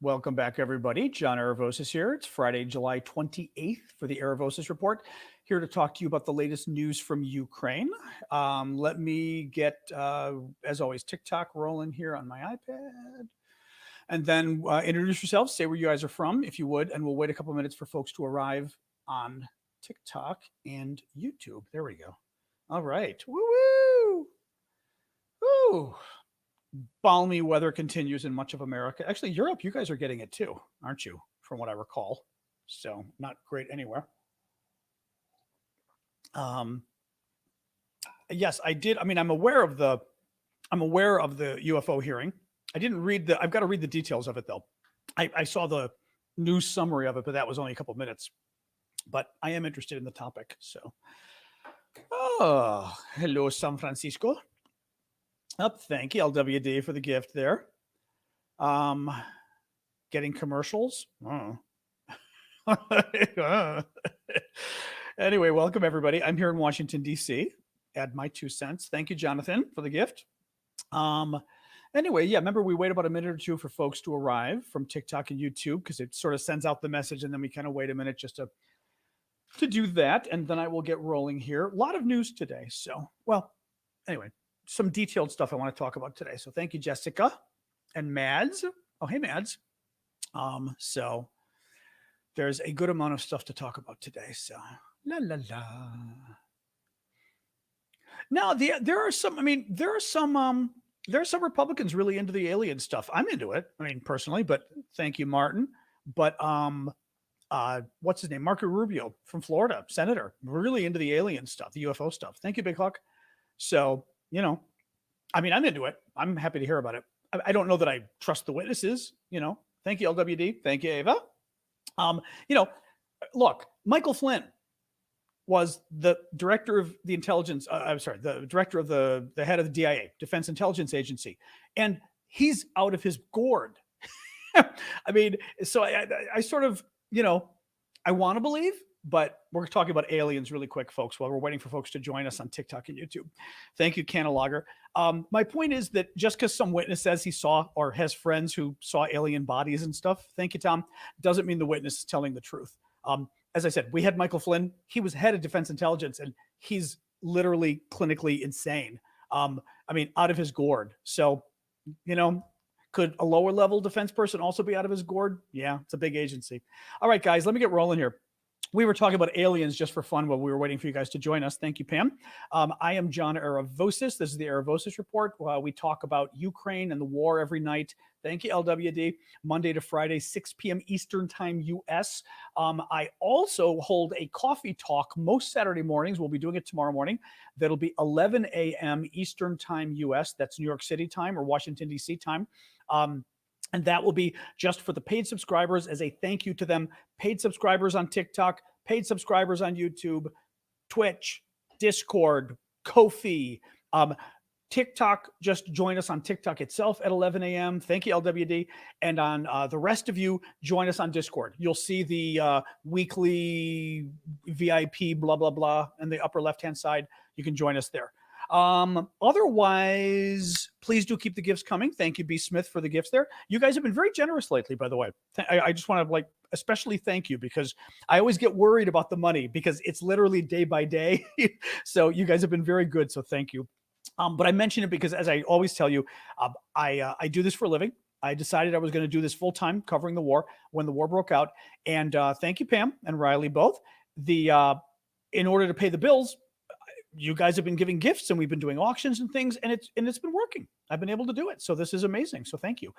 Welcome back, everybody. John Aravosis here. It's Friday, July 28th for the Aravosis Report. Here to talk to you about the latest news from Ukraine. Let me get, as always, TikTok rolling here on my iPad. And then introduce yourselves, say where you guys are from, if you would, and we'll wait a couple minutes for folks to arrive on TikTok and YouTube. There we go. All right. Woo-woo! Woo! Balmy weather continues in much of America. Actually, Europe, you guys are getting it too, aren't you? From what I recall. So not great anywhere. Yes, I did. I mean, I'm aware of the UFO hearing. I didn't read I've got to read the details of it though. I saw the news summary of it, but that was only a couple minutes. But I am interested in the topic. So, hello, San Francisco. Thank you, LWD, for the gift there. Getting commercials. Oh. Anyway, welcome everybody. I'm here in Washington, D.C. Add my 2 cents. Thank you, Jonathan, for the gift. Anyway, yeah, remember we wait about a minute or two for folks to arrive from TikTok and YouTube because it sort of sends out the message and then we kind of wait a minute just to do that. And then I will get rolling here. A lot of news today. So, well, anyway, some detailed stuff I want to talk about today. So thank you, Jessica and Mads. Oh, hey, Mads. So there's a good amount of stuff to talk about today. So la la la. Now there are some Republicans really into the alien stuff. I'm into it. I mean, personally, but thank you, Martin. But what's his name? Marco Rubio from Florida, senator, really into the alien stuff, the UFO stuff. Thank you, Big Hawk. So, you know, I mean, I'm into it. I'm happy to hear about it. I don't know that I trust the witnesses, you know. Thank you, LWD. Thank you, Ava. Look, Michael Flynn was the director of the intelligence. The director of the head of the DIA, Defense Intelligence Agency, and he's out of his gourd. I mean, so I sort of, I want to believe, but we're talking about aliens really quick, folks, while we're waiting for folks to join us on TikTok and YouTube. Thank you, Canalogger. My point is that just because some witness says he saw or has friends who saw alien bodies and stuff, thank you, Tom, doesn't mean the witness is telling the truth. As I said, we had Michael Flynn. He was head of Defense Intelligence, and he's literally clinically insane. I mean, out of his gourd. So, could a lower level defense person also be out of his gourd? Yeah, it's a big agency. All right, guys, let me get rolling here. We were talking about aliens just for fun while we were waiting for you guys to join us. Thank you, Pam. I am John Aravosis. This is the Aravosis Report. We talk about Ukraine and the war every night. Thank you, LWD. Monday to Friday, 6 p.m. Eastern Time, U.S. I also hold a coffee talk most Saturday mornings. We'll be doing it tomorrow morning. That'll be 11 a.m. Eastern Time, U.S. That's New York City time or Washington, D.C. time. And that will be just for the paid subscribers as a thank you to them. Paid subscribers on TikTok, paid subscribers on YouTube, Twitch, Discord, Ko-fi. TikTok, just join us on TikTok itself at 11 a.m. Thank you, LWD. And on the rest of you, join us on Discord. You'll see the weekly VIP blah, blah, blah in the upper left-hand side. You can join us there. Otherwise, please do keep the gifts coming. Thank you, B. Smith, for the gifts there. You guys have been very generous lately, by the way. I just want to especially thank you because I always get worried about the money because it's literally day by day. So you guys have been very good. So thank you. But I mention it because, as I always tell you, I do this for a living. I decided I was going to do this full time, covering the war when the war broke out. And thank you, Pam and Riley, both. In order to pay the bills, you guys have been giving gifts and we've been doing auctions and things, and it's been working. I've been able to do it. So this is amazing. So thank you.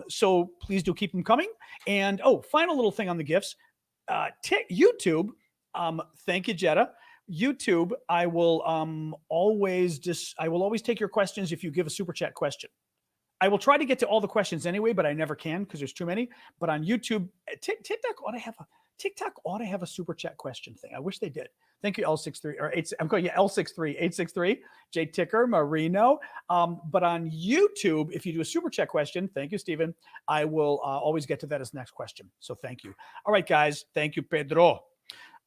So please do keep them coming. And final little thing on the gifts. YouTube. Thank you, Jetta. YouTube, I will always take your questions if you give a super chat question. I will try to get to all the questions anyway, but I never can because there's too many. But on YouTube, TikTok ought to have a super chat question thing. I wish they did. Thank you, L63 or 8. I'm calling you L63 863 J Ticker Marino. But on YouTube, if you do a super chat question, thank you, Stephen. I will always get to that as the next question. So thank you. All right, guys. Thank you, Pedro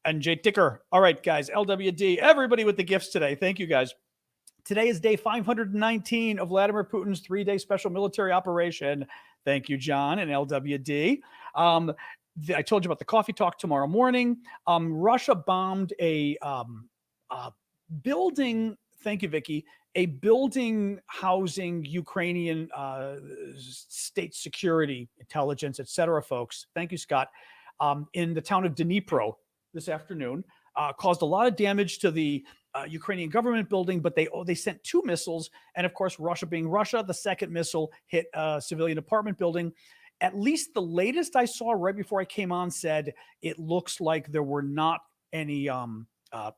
and J Ticker. All right, guys. LWD. Everybody with the gifts today. Thank you, guys. Today is day 519 of Vladimir Putin's 3-day special military operation. Thank you, John and LWD. I told you about the coffee talk tomorrow morning. Russia bombed a building. Thank you, Vicky. A building housing Ukrainian state security, intelligence, etc. Folks. Thank you, Scott. In the town of Dnipro this afternoon, caused a lot of damage to the Ukrainian government building, but they sent 2 missiles, and of course, Russia being Russia, the second missile hit a civilian apartment building. At least the latest I saw right before I came on said it looks like there were not any.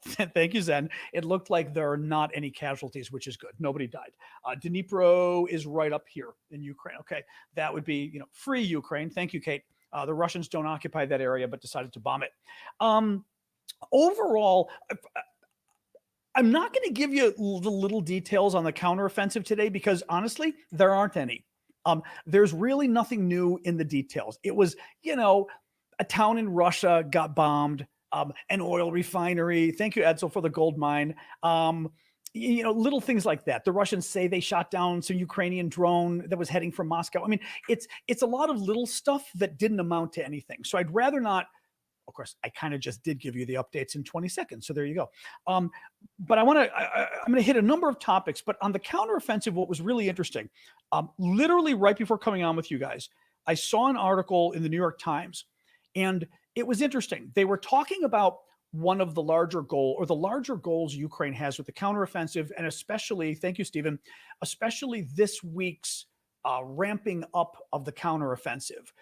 Thank you, Zen. It looked like there are not any casualties, which is good. Nobody died. Dnipro is right up here in Ukraine. Okay, that would be free Ukraine. Thank you, Kate. The Russians don't occupy that area, but decided to bomb it. Overall, I'm not going to give you the little details on the counteroffensive today because honestly, there aren't any. There's really nothing new in the details. It was, a town in Russia got bombed, an oil refinery. Thank you, Edsel, for the gold mine. Little things like that. The Russians say they shot down some Ukrainian drone that was heading from Moscow. I mean, it's a lot of little stuff that didn't amount to anything. So I'd rather not. Of course, I kind of just did give you the updates in 20 seconds. So there you go. But I'm going to hit a number of topics. But on the counteroffensive, what was really interesting, literally right before coming on with you guys, I saw an article in the New York Times, and it was interesting. They were talking about one of the larger goals Ukraine has with the counteroffensive, and especially, thank you, Stephen, especially this week's ramping up of the counteroffensive,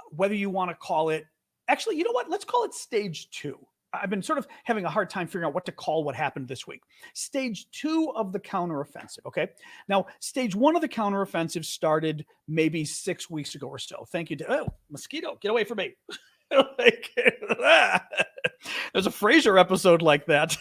whether you want to call it. Actually, you know what? Let's call it stage 2. I've been sort of having a hard time figuring out what to call what happened this week. Stage 2 of the counteroffensive, okay? Now, stage 1 of the counteroffensive started maybe 6 weeks ago or so. Thank you. Mosquito, get away from me. There's a Frasier episode like that.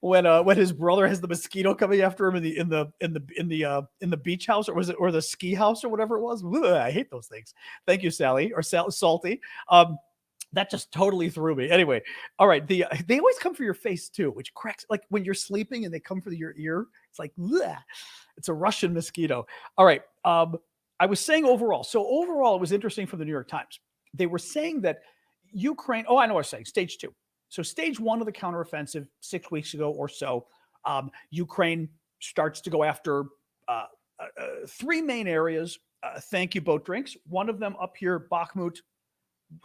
when his brother has the mosquito coming after him in the beach house, or the ski house or whatever it was. Ugh, I hate those things. Thank you, Sally, or Salty. That just totally threw me. Anyway, all right. They always come for your face too, which cracks. Like when you're sleeping and they come for your ear. It's like, ugh. It's a Russian mosquito. All right. I was saying overall. So overall, it was interesting from the New York Times. They were saying that Ukraine. Oh, I know what I was saying. Stage 2. So stage 1 of the counteroffensive 6 weeks ago or so, Ukraine starts to go after 3 main areas. Thank you, Boat Drinks. One of them up here, Bakhmut.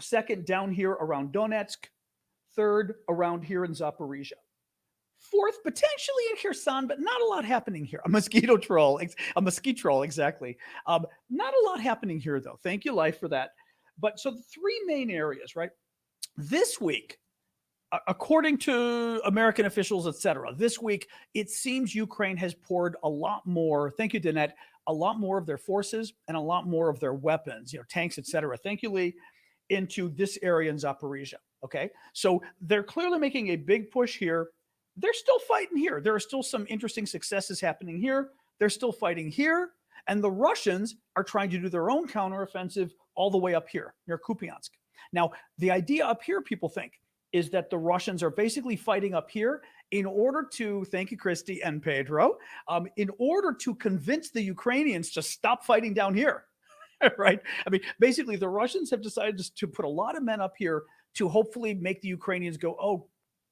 Second, down here around Donetsk. Third, around here in Zaporizhia. Fourth, potentially in Kherson, but not a lot happening here. A mosquito troll, exactly. Not a lot happening here, though. Thank you, Life, for that. But so the 3 main areas, right? This week, according to American officials, etc., this week, it seems Ukraine has poured a lot more, thank you, Danette, a lot more of their forces and a lot more of their weapons, tanks, etc. Thank you, Lee, into this area in Zaporizhia. Okay. So they're clearly making a big push here. They're still fighting here. There are still some interesting successes happening here. They're still fighting here. And the Russians are trying to do their own counteroffensive all the way up here near Kupiansk. Now, the idea up here, people think, is that the Russians are basically fighting up here in order to, thank you, Christy and Pedro, in order to convince the Ukrainians to stop fighting down here, right? I mean, basically, the Russians have decided to put a lot of men up here to hopefully make the Ukrainians go, oh,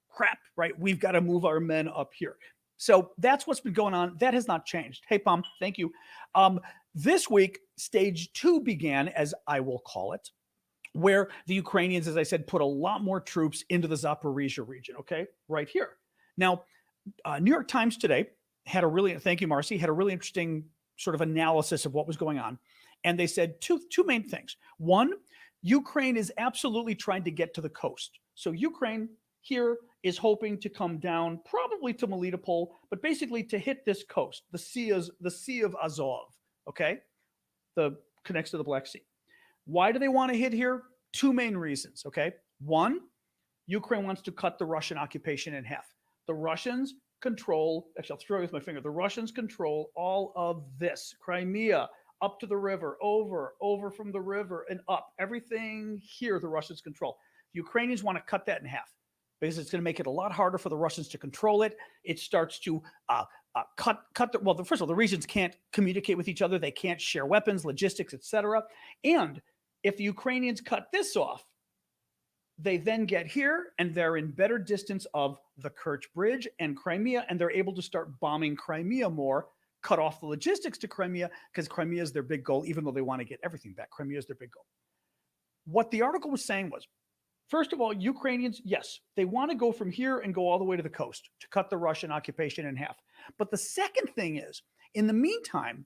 crap, right? We've got to move our men up here. So that's what's been going on. That has not changed. Hey, Pom, thank you. This week, stage 2 began, as I will call it, where the Ukrainians, as I said, put a lot more troops into the Zaporizhia region, okay, right here. Now, New York Times today had thank you, Marcy, had a really interesting sort of analysis of what was going on. And they said two main things. One, Ukraine is absolutely trying to get to the coast. So Ukraine here is hoping to come down probably to Melitopol, but basically to hit this coast, the Sea of Azov, okay? Connects to the Black Sea. Why do they want to hit here? 2 main reasons, okay? One, Ukraine wants to cut the Russian occupation in half. The Russians control, actually, I'll throw it with my finger. The Russians control all of this, Crimea, up to the river, over from the river and up. Everything here, the Russians control. The Ukrainians want to cut that in half because it's going to make it a lot harder for the Russians to control it. It starts to Well, first of all, the regions can't communicate with each other. They can't share weapons, logistics, etc. And if the Ukrainians cut this off, they then get here and they're in better distance of the Kerch Bridge and Crimea, and they're able to start bombing Crimea more, cut off the logistics to Crimea, because Crimea is their big goal, even though they want to get everything back. Crimea is their big goal. What the article was saying was, first of all, Ukrainians, yes, they want to go from here and go all the way to the coast to cut the Russian occupation in half. But the second thing is, in the meantime,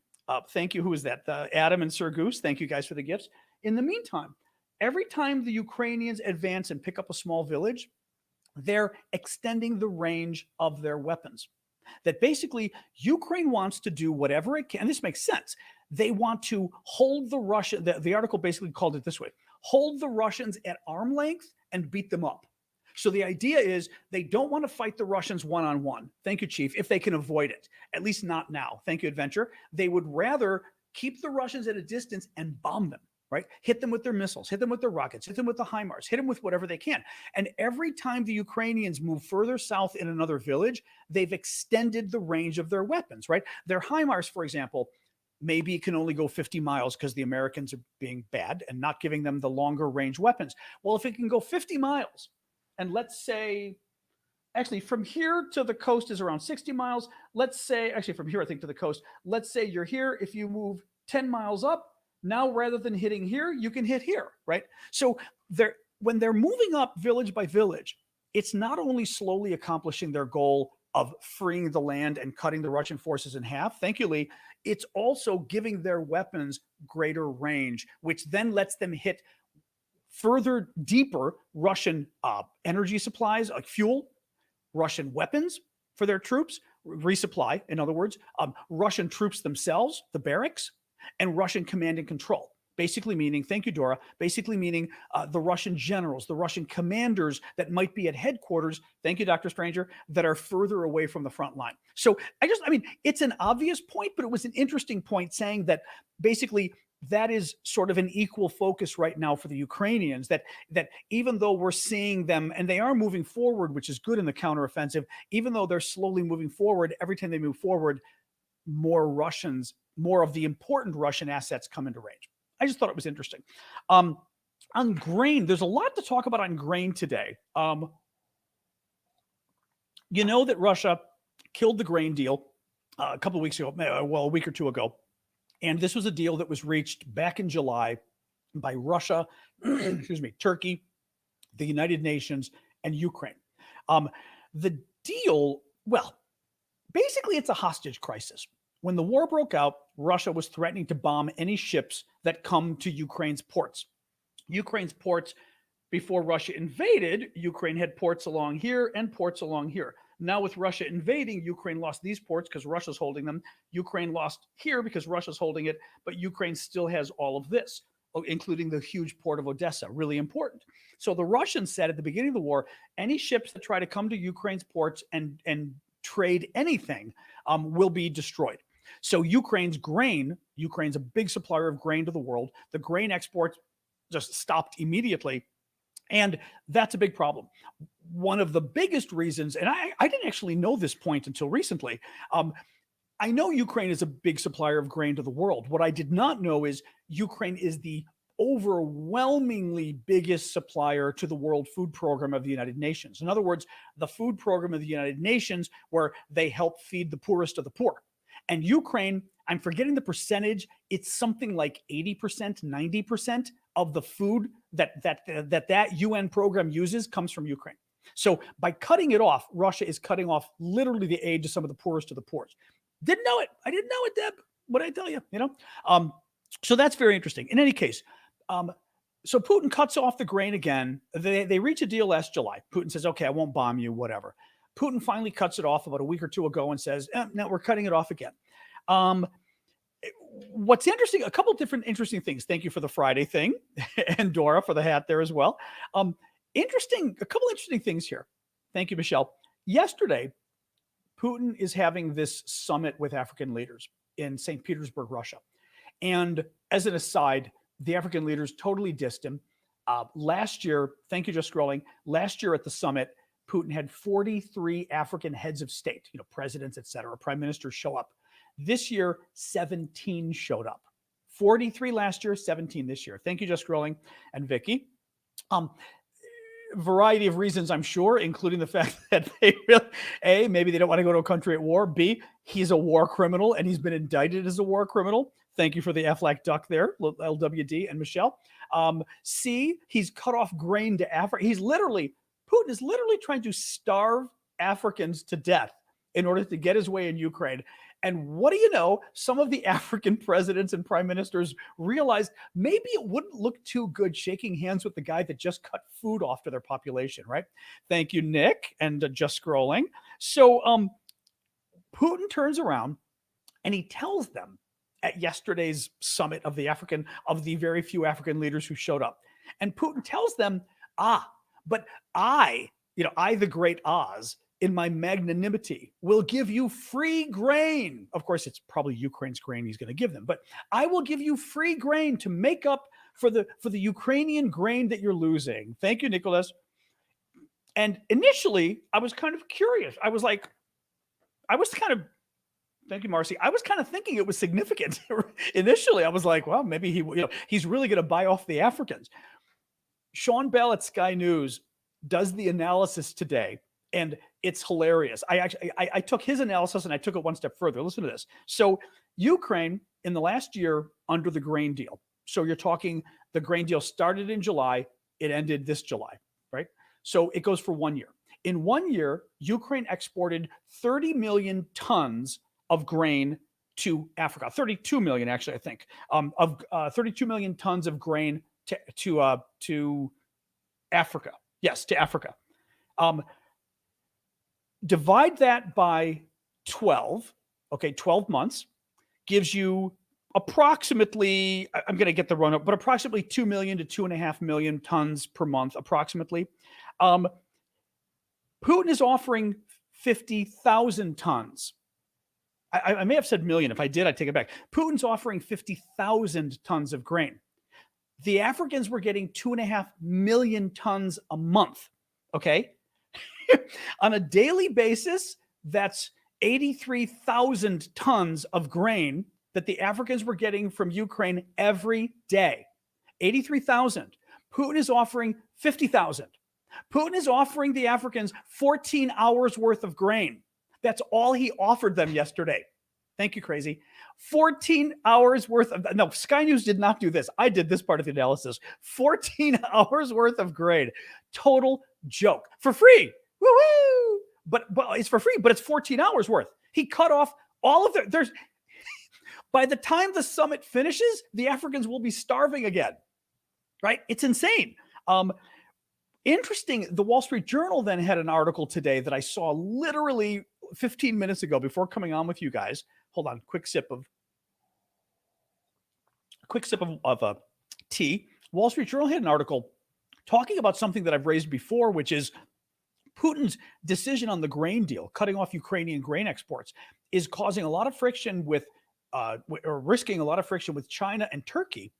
thank you, who is that? Adam and Sir Goose, thank you guys for the gifts. In the meantime, every time the Ukrainians advance and pick up a small village, they're extending the range of their weapons. That basically Ukraine wants to do whatever it can. And this makes sense. They want to hold the Russian, the article basically called it this way, hold the Russians at arm length and beat them up. So the idea is they don't want to fight the Russians one-on-one. Thank you, Chief, if they can avoid it, at least not now. Thank you, Adventure. They would rather keep the Russians at a distance and bomb them, right? Hit them with their missiles, hit them with their rockets, hit them with the HIMARS, hit them with whatever they can. And every time the Ukrainians move further south in another village, they've extended the range of their weapons, right? Their HIMARS, for example, maybe it can only go 50 miles because the Americans are being bad and not giving them the longer range weapons. Well, if it can go 50 miles, and let's say, actually from here to the coast is around 60 miles. Let's say, actually from here, I think to the coast, let's say you're here. If you move 10 miles up, now rather than hitting here, you can hit here, right? So when they're moving up village by village, it's not only slowly accomplishing their goal of freeing the land and cutting the Russian forces in half, thank you, Lee, it's also giving their weapons greater range, which then lets them hit further deeper Russian energy supplies, like fuel, Russian weapons for their troops, resupply, in other words, Russian troops themselves, the barracks, and Russian command and control. Basically meaning, thank you, Dora, basically meaning the Russian generals, the Russian commanders that might be at headquarters, thank you, Dr. Stranger, that are further away from the front line. So I mean, it's an obvious point, but it was an interesting point saying that basically that is sort of an equal focus right now for the Ukrainians, that even though we're seeing them, and they are moving forward, which is good in the counteroffensive, even though they're slowly moving forward, every time they move forward, more of the important Russian assets come into range. I just thought it was interesting. On grain, there's a lot to talk about on grain today. You know that Russia killed the grain deal a couple of weeks ago, well, a week or two ago. And this was a deal that was reached back in July by Russia, excuse me, Turkey, the United Nations, and Ukraine. The deal, well, basically it's a hostage crisis. When the war broke out, Russia was threatening to bomb any ships that come to Ukraine's ports. Ukraine's ports, before Russia invaded, Ukraine had ports along here and ports along here. Now with Russia invading, Ukraine lost these ports because Russia's holding them. Ukraine lost here because Russia's holding it, but Ukraine still has all of this, including the huge port of Odessa, really important. So the Russians said at the beginning of the war, any ships that try to come to Ukraine's ports and trade anything will be destroyed. So Ukraine's a big supplier of grain to the world. The grain exports just stopped immediately. And that's a big problem. One of the biggest reasons, and I didn't actually know this point until recently. I know Ukraine is a big supplier of grain to the world. What I did not know is Ukraine is the overwhelmingly biggest supplier to the World Food Program of the United Nations. In other words, the food program of the United Nations, where they help feed the poorest of the poor. And Ukraine, I'm forgetting the percentage, it's something like 80%, 90% of the food that UN program uses comes from Ukraine. So by cutting it off, Russia is cutting off literally the aid to some of the poorest of the poor. Didn't know it. I didn't know it, Deb. What I tell you, So that's very interesting. In any case, so Putin cuts off the grain again. They reach a deal last July. Putin says, okay, I won't bomb you, whatever. Putin finally cuts it off about a week or two ago and says, no, we're cutting it off again. What's interesting, a couple different interesting things. Thank you for the Friday thing and Dora for the hat there as well. A couple interesting things here. Thank you, Michelle. Yesterday, Putin is having this summit with African leaders in St. Petersburg, Russia. And as an aside, the African leaders totally dissed him. Last year, thank you, just scrolling, last year at the summit, Putin had 43 African heads of state, presidents, et cetera, prime ministers show up. This year, 17 showed up. 43 last year, 17 this year. Thank you, Just Scrolling and Vicky. Variety of reasons, I'm sure, including the fact that they really, A, maybe they don't want to go to a country at war. B, he's a war criminal and he's been indicted as a war criminal. Thank you for the Aflac duck there, LWD and Michelle. C, he's cut off grain to Africa. Putin is literally trying to starve Africans to death in order to get his way in Ukraine. And what do you know? Some of the African presidents and prime ministers realized maybe it wouldn't look too good shaking hands with the guy that just cut food off to their population, right? Thank you, Nick, and Just Scrolling. So Putin turns around and he tells them at yesterday's summit of the very few African leaders who showed up. And Putin tells them, but I, the great Oz, in my magnanimity, will give you free grain. Of course, it's probably Ukraine's grain he's going to give them, but I will give you free grain to make up for the Ukrainian grain that you're losing. Thank you, Nicholas. And initially, I was kind of curious. Thank you, Marcy. I was kind of thinking it was significant. Initially, I was like, well, maybe he's really going to buy off the Africans. Sean Bell at Sky News does the analysis today, and it's hilarious. I took his analysis and I took it one step further. Listen to this. So Ukraine in the last year under the grain deal. So you're talking the grain deal started in July. It ended this July, right? So it goes for 1 year. In 1 year, Ukraine exported 30 million tons of grain to Africa. 32 million, actually, I think, 32 million tons of grain to Africa. Yes, to Africa. Divide that by 12, 12 months, gives you approximately, I'm going to get the run up, but approximately 2 million to 2.5 million tons per month, approximately. Putin is offering 50,000 tons. I may have said million. If I did, I take it back. Putin's offering 50,000 tons of grain. The Africans were getting 2.5 million tons a month. Okay. On a daily basis, that's 83,000 tons of grain that the Africans were getting from Ukraine every day. 83,000. Putin is offering 50,000. Putin is offering the Africans 14 hours worth of grain. That's all he offered them yesterday. Thank you, Crazy. 14 hours worth of, no, Sky News did not do this. I did this part of the analysis. 14 hours worth of grain. Total joke. For free. Woo-hoo! But it's for free, but it's 14 hours worth. He cut off all of there's by the time the summit finishes, the Africans will be starving again. Right? It's insane. Interesting. The Wall Street Journal then had an article today that I saw literally 15 minutes ago before coming on with you guys. Hold on, quick sip of tea. Wall Street Journal had an article talking about something that I've raised before, which is Putin's decision on the grain deal, cutting off Ukrainian grain exports, is causing a lot of friction with, or risking a lot of friction with China and Turkey,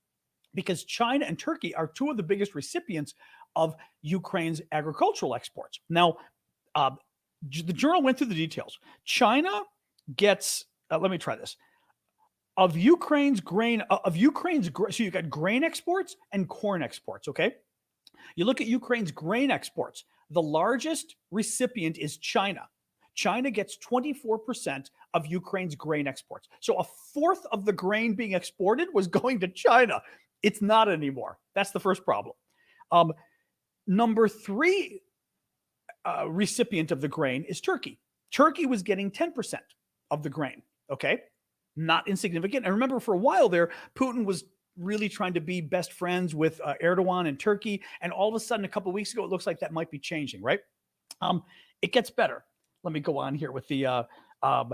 because China and Turkey are two of the biggest recipients of Ukraine's agricultural exports. Now, the journal went through the details. China gets, let me try this. So you got grain exports and corn exports, okay? You look at Ukraine's grain exports. The largest recipient is China. China gets 24% of Ukraine's grain exports. So a fourth of the grain being exported was going to China. It's not anymore. That's the first problem. Number three recipient of the grain is Turkey. Turkey was getting 10% of the grain, okay? Not insignificant. And remember, for a while there, Putin was really trying to be best friends with Erdogan and Turkey. And all of a sudden, a couple of weeks ago, it looks like that might be changing, right? It gets better. Let me go on here with the, oh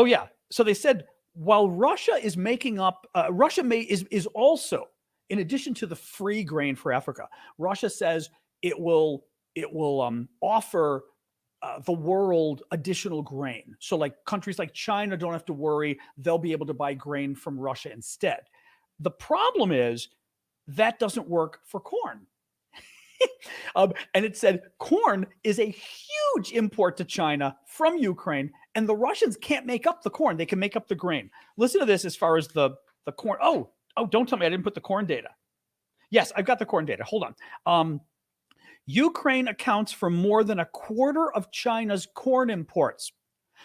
yeah. So they said, while Russia is making up, is also, in addition to the free grain for Africa, Russia says it will offer the world additional grain. So like countries like China don't have to worry. They'll be able to buy grain from Russia instead. The problem is that doesn't work for corn. And it said corn is a huge import to China from Ukraine, and the Russians can't make up the corn. They can make up the grain. Listen to this as far as the corn. Oh, don't tell me I didn't put the corn data. Yes, I've got the corn data. Hold on. Ukraine accounts for more than a quarter of China's corn imports.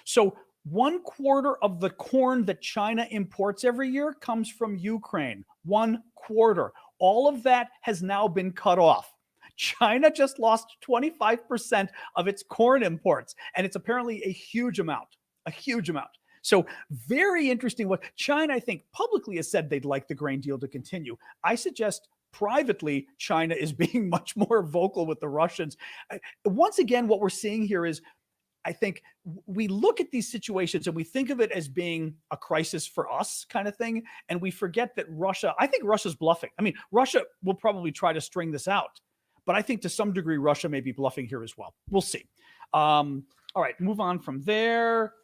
So 1/4 of the corn that China imports every year comes from Ukraine. 1/4. All of that has now been cut off. China just lost 25% of its corn imports, and it's apparently a huge amount. A huge amount. So very interesting. What China, I think, publicly has said they'd like the grain deal to continue. I suggest privately, China is being much more vocal with the Russians. Once again, what we're seeing here is, I think we look at these situations and we think of it as being a crisis for us kind of thing. And we forget that I think Russia's bluffing. I mean, Russia will probably try to string this out, but I think to some degree, Russia may be bluffing here as well. We'll see. All right, move on from there.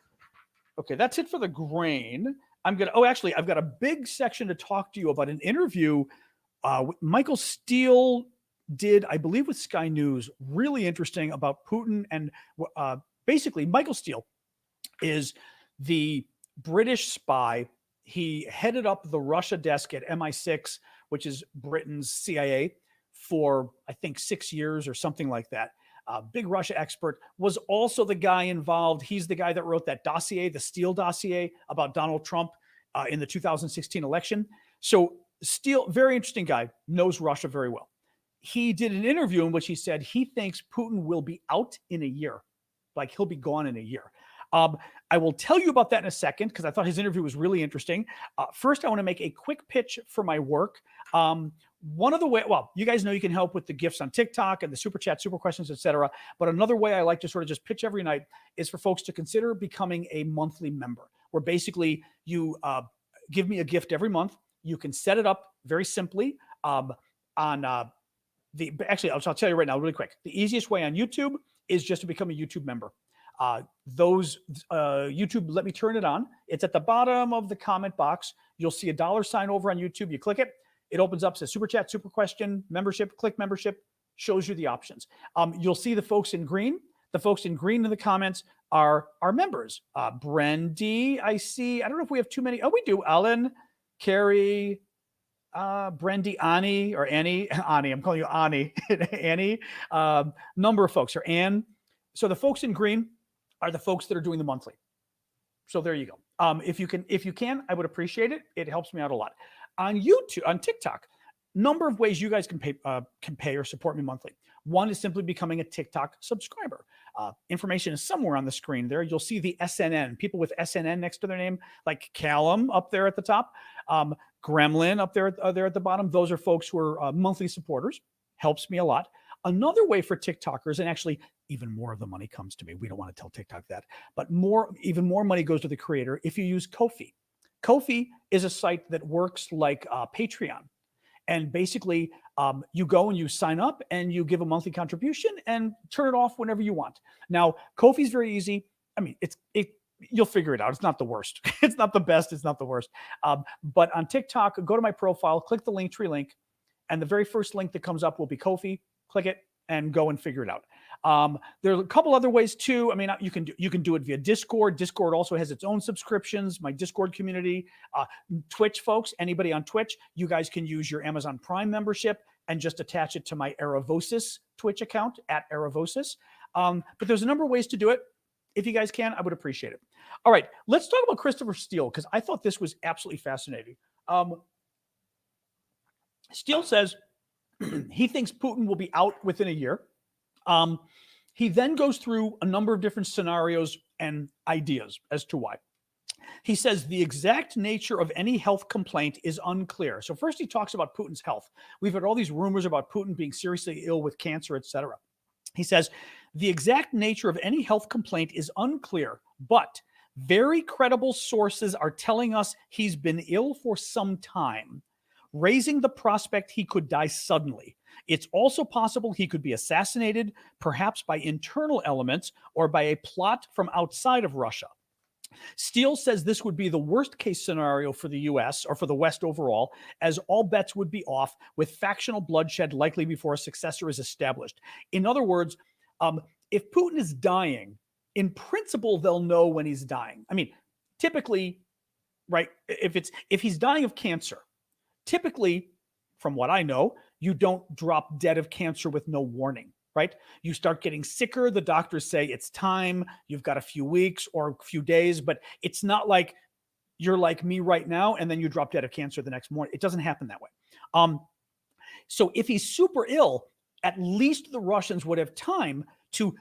Okay, that's it for the grain. Actually, I've got a big section to talk to you about an interview Michael Steele did, I believe, with Sky News. Really interesting about Putin. And basically, Michael Steele is the British spy. He headed up the Russia desk at MI6, which is Britain's CIA, for, I think, 6 years or something like that. Big Russia expert, was also the guy involved. He's the guy that wrote that dossier, the Steele dossier, about Donald Trump in the 2016 election. So Steele, very interesting guy, knows Russia very well. He did an interview in which he said he thinks Putin will be out in a year. Like, he'll be gone in a year. I will tell you about that in a second, because I thought his interview was really interesting. First, I want to make a quick pitch for my work. One of the ways, well, you guys know you can help with the gifts on TikTok and the super chat, super questions, etc. But another way I like to sort of just pitch every night is for folks to consider becoming a monthly member, where basically you give me a gift every month. You can set it up very simply actually, I'll tell you right now, really quick. The easiest way on YouTube is just to become a YouTube member. YouTube, let me turn it on. It's at the bottom of the comment box. You'll see a $sign over on YouTube. You click it. It opens up, says super chat, super question, membership. Click membership, shows you the options. You'll see the folks in green. The folks in green in the comments are our members. Brendy, I see. I don't know if we have too many. Oh, we do. Alan, Carrie, Brendy, Ani, or Annie. Ani, I'm calling you Ani. Annie. Number of folks, or Anne. So the folks in green are the folks that are doing the monthly. So there you go. If you can, I would appreciate it. It helps me out a lot. On YouTube, on TikTok, number of ways you guys can pay or support me monthly. One is simply becoming a TikTok subscriber. Information is somewhere on the screen there. You'll see the SNN, people with SNN next to their name, like Callum up there at the top, Gremlin up there at the bottom. Those are folks who are monthly supporters. Helps me a lot. Another way for TikTokers, and actually even more of the money comes to me. We don't want to tell TikTok that, but even more money goes to the creator if you use Ko-fi. Ko-fi is a site that works like Patreon. And basically, you go and you sign up and you give a monthly contribution and turn it off whenever you want. Now, Ko-fi is very easy. I mean, you'll figure it out. It's not the worst. It's not the best. It's not the worst. But on TikTok, go to my profile, click the Linktree link, and the very first link that comes up will be Ko-fi. Click it and go and figure it out. There are a couple other ways too. I mean, you can do it via Discord. Discord also has its own subscriptions. My Discord community, Twitch folks, anybody on Twitch, you guys can use your Amazon Prime membership and just attach it to my Aravosis Twitch account at Aravosis. But there's a number of ways to do it. If you guys can, I would appreciate it. All right, let's talk about Christopher Steele, because I thought this was absolutely fascinating. Steele says he thinks Putin will be out within a year. He then goes through a number of different scenarios and ideas as to why. He says the exact nature of any health complaint is unclear. So first he talks about Putin's health. We've had all these rumors about Putin being seriously ill with cancer, etc. He says the exact nature of any health complaint is unclear, but very credible sources are telling us he's been ill for some time, raising the prospect he could die suddenly. It's also possible he could be assassinated, perhaps by internal elements or by a plot from outside of Russia. Steele says this would be the worst case scenario for the US or for the West overall, as all bets would be off, with factional bloodshed likely before a successor is established. In other words, if Putin is dying, in principle, they'll know when he's dying. I mean, typically, right, if he's dying of cancer, typically, from what I know, you don't drop dead of cancer with no warning, right? You start getting sicker. The doctors say it's time. You've got a few weeks or a few days, but it's not like you're like me right now and then you drop dead of cancer the next morning. It doesn't happen that way. So if he's super ill, at least the Russians would have time to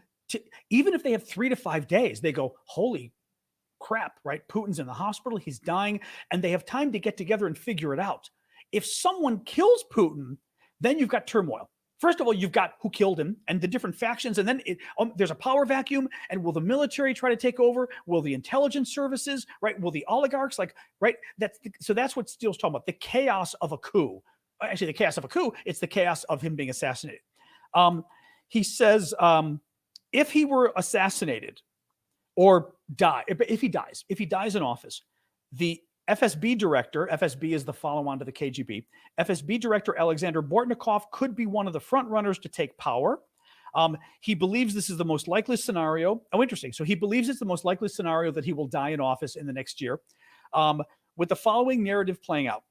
even if they have 3 to 5 days, they go, holy crap, right? Putin's in the hospital, he's dying, and they have time to get together and figure it out. If someone kills Putin, then you've got turmoil. First of all, you've got who killed him and the different factions, and then there's a power vacuum. And will the military try to take over? Will the intelligence services, right? Will the oligarchs, right? That's what Steele's talking about, the chaos of a coup. Actually, the chaos of a coup, it's the chaos of him being assassinated. He says if he were assassinated or if he dies in office, the FSB director, FSB is the follow-on to the KGB, FSB director Alexander Bortnikov could be one of the front runners to take power. He believes this is the most likely scenario. Oh, interesting. So he believes it's the most likely scenario that he will die in office in the next year. With the following narrative playing out: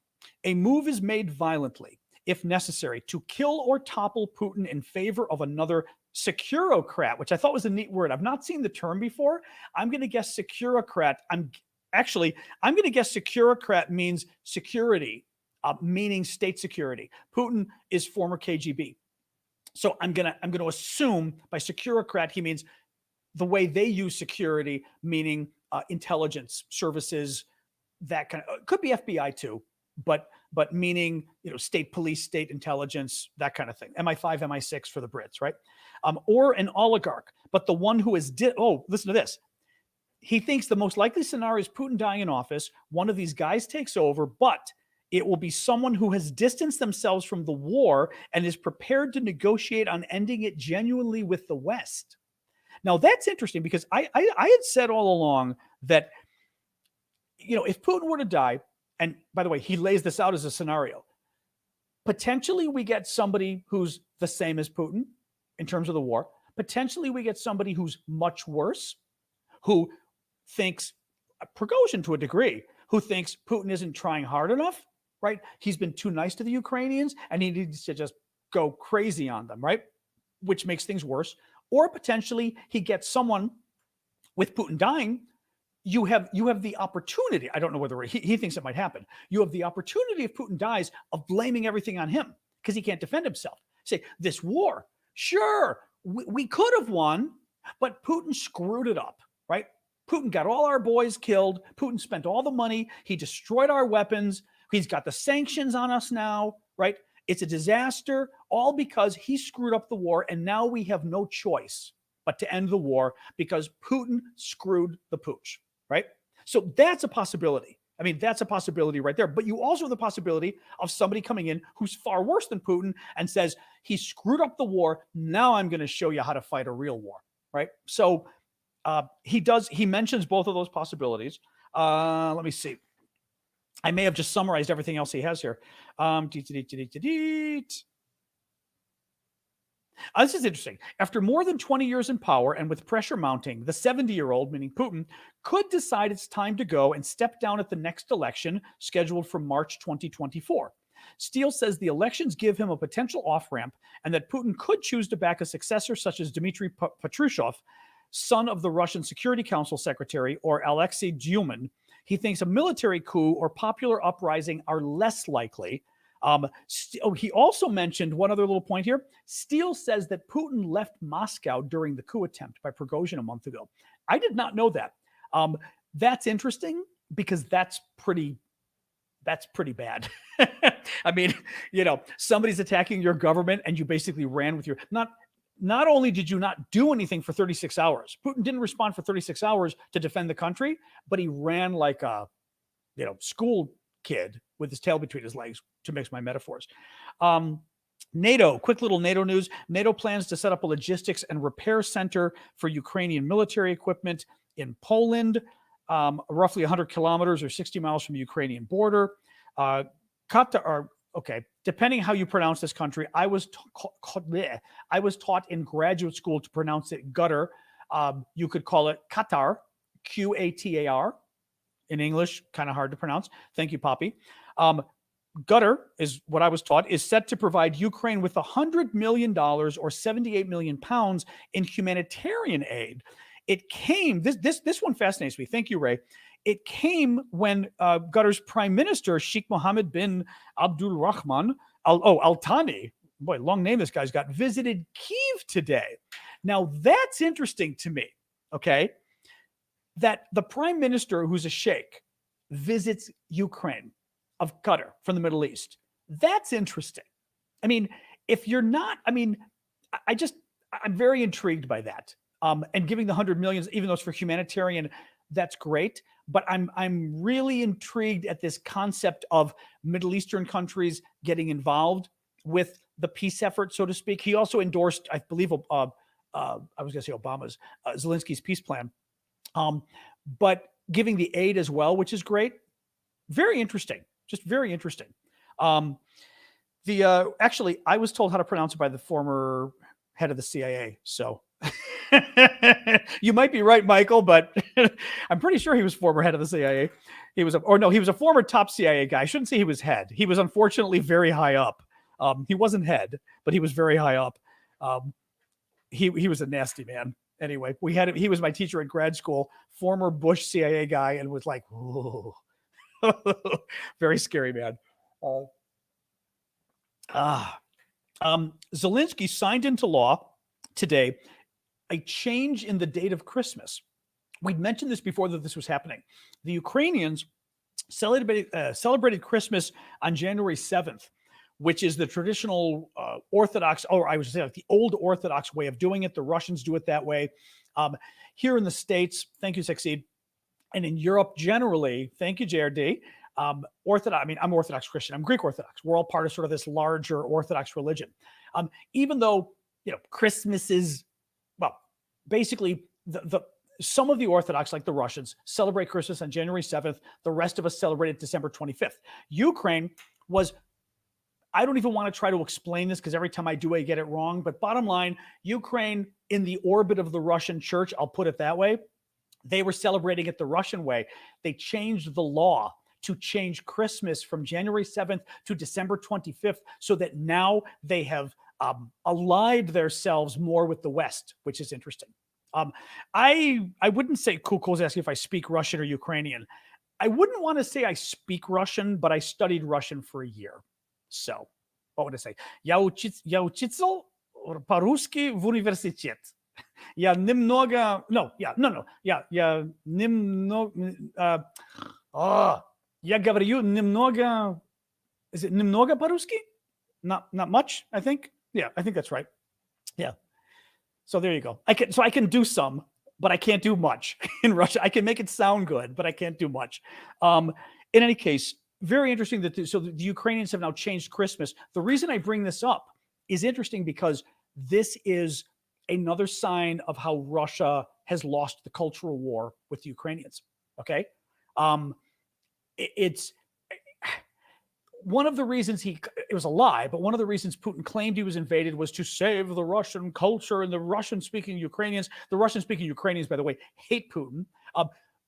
a move is made violently, if necessary, to kill or topple Putin in favor of another securocrat, which I thought was a neat word. I've not seen the term before. I'm going to guess securocrat. I'm going to guess securocrat means security, meaning state security. Putin is former KGB. So I'm going to assume by securocrat, he means the way they use security, meaning intelligence services, that kind of, could be FBI too, but meaning, state police, state intelligence, that kind of thing. MI5, MI6 for the Brits, right? Or an oligarch, but the one who is, listen to this. He thinks the most likely scenario is Putin dying in office. One of these guys takes over, but it will be someone who has distanced themselves from the war and is prepared to negotiate on ending it genuinely with the West. Now, that's interesting because I had said all along that, if Putin were to die, and by the way, he lays this out as a scenario, potentially we get somebody who's the same as Putin in terms of the war. Potentially we get somebody who's much worse, who thinks, Prigozhin to a degree, who thinks Putin isn't trying hard enough, right? He's been too nice to the Ukrainians and he needs to just go crazy on them, right? Which makes things worse. Or potentially he gets someone, with Putin dying, you have the opportunity, I don't know whether he thinks it might happen, you have the opportunity if Putin dies of blaming everything on him because he can't defend himself. Say, this war, sure, we could have won, but Putin screwed it up, right? Putin got all our boys killed. Putin spent all the money. He destroyed our weapons. He's got the sanctions on us now, right? It's a disaster, all because he screwed up the war, and now we have no choice but to end the war because Putin screwed the pooch, right? So that's a possibility. I mean, that's a possibility right there. But you also have the possibility of somebody coming in who's far worse than Putin and says, he screwed up the war. Now I'm going to show you how to fight a real war, right? So he mentions both of those possibilities. Let me see. I may have just summarized everything else he has here. This is interesting. After more than 20 years in power and with pressure mounting, the 70-year-old, meaning Putin, could decide it's time to go and step down at the next election scheduled for March 2024. Steele says the elections give him a potential off-ramp and that Putin could choose to back a successor such as Dmitry Patrushev, son of the Russian Security Council secretary, or Alexei Dyumin. He thinks a military coup or popular uprising are less likely. He also mentioned one other little point here. Steele says that Putin left Moscow during the coup attempt by Prigozhin a month ago. I did not know that. That's interesting because that's pretty bad. I mean, somebody's attacking your government and you basically ran with your, not only did you not do anything for 36 hours, Putin didn't respond for 36 hours to defend the country, but he ran like a, school kid with his tail between his legs, to mix my metaphors. NATO, quick little NATO news. NATO plans to set up a logistics and repair center for Ukrainian military equipment in Poland. roughly 100 kilometers or 60 miles from the Ukrainian border. Qatar, okay, depending how you pronounce this country, I was taught in graduate school to pronounce it gutter. You could call it Qatar, Qatar. In English, kind of hard to pronounce. Thank you, Poppy. Qatar is what I was taught, is set to provide Ukraine with $100 million or 78 million pounds in humanitarian aid. It came, this one fascinates me. Thank you, Ray. It came when Qatar's Prime Minister, Sheikh Mohammed bin Abdul Rahman Al Thani, boy, long name this guy's got, visited Kyiv today. Now, that's interesting to me, okay? That the Prime Minister, who's a sheikh, visits Ukraine of Qatar from the Middle East. That's interesting. I mean, if you're not, I mean, I'm very intrigued by that. And giving the 100 million, even though it's for humanitarian, that's great. But I'm really intrigued at this concept of Middle Eastern countries getting involved with the peace effort, so to speak. He also endorsed, I believe, I was going to say Obama's, Zelensky's peace plan. But giving the aid as well, which is great. Very interesting. Just very interesting. Actually, I was told how to pronounce it by the former head of the CIA. So you might be right, Michael, but I'm pretty sure he was former head of the CIA. He was a former top CIA guy. I shouldn't say he was head. He was unfortunately very high up. He wasn't head, but he was very high up. He was a nasty man. Anyway, he was my teacher at grad school, former Bush CIA guy, and was like, whoa, very scary man. Zelensky signed into law today a change in the date of Christmas. We'd mentioned this before that this was happening. The Ukrainians celebrated Christmas on January 7th, which is the traditional Orthodox, or I would say like the old Orthodox way of doing it. The Russians do it that way. Here in the States, thank you, Succeed, and in Europe generally, thank you, JRD, Orthodox, I mean, I'm Orthodox Christian, I'm Greek Orthodox. We're all part of sort of this larger Orthodox religion. Even though, Christmas is, well, basically some of the Orthodox, like the Russians, celebrate Christmas on January 7th. The rest of us celebrate it December 25th. Ukraine was, I don't even want to try to explain this because every time I do, I get it wrong. But bottom line, Ukraine, in the orbit of the Russian church, I'll put it that way, they were celebrating it the Russian way. They changed the law to change Christmas from January 7th to December 25th so that now they have allied themselves more with the West, which is interesting. I wouldn't say, Kukul's asking if I speak Russian or Ukrainian. I wouldn't want to say I speak Russian, but I studied Russian for a year. So, what would I say? Я учитель по-русски в университет. Я немного is it немного по-русски? Not much, I think. Yeah, I think that's right. Yeah. So there you go. I can do some, but I can't do much in Russian. I can make it sound good, but I can't do much. In any case, very interesting that the Ukrainians have now changed Christmas. The reason I bring this up is interesting because this is another sign of how Russia has lost the cultural war with the Ukrainians. Okay. It's one of the reasons it was a lie, but one of the reasons Putin claimed he was invaded was to save the Russian culture and the Russian-speaking Ukrainians. The Russian-speaking Ukrainians, by the way, hate Putin.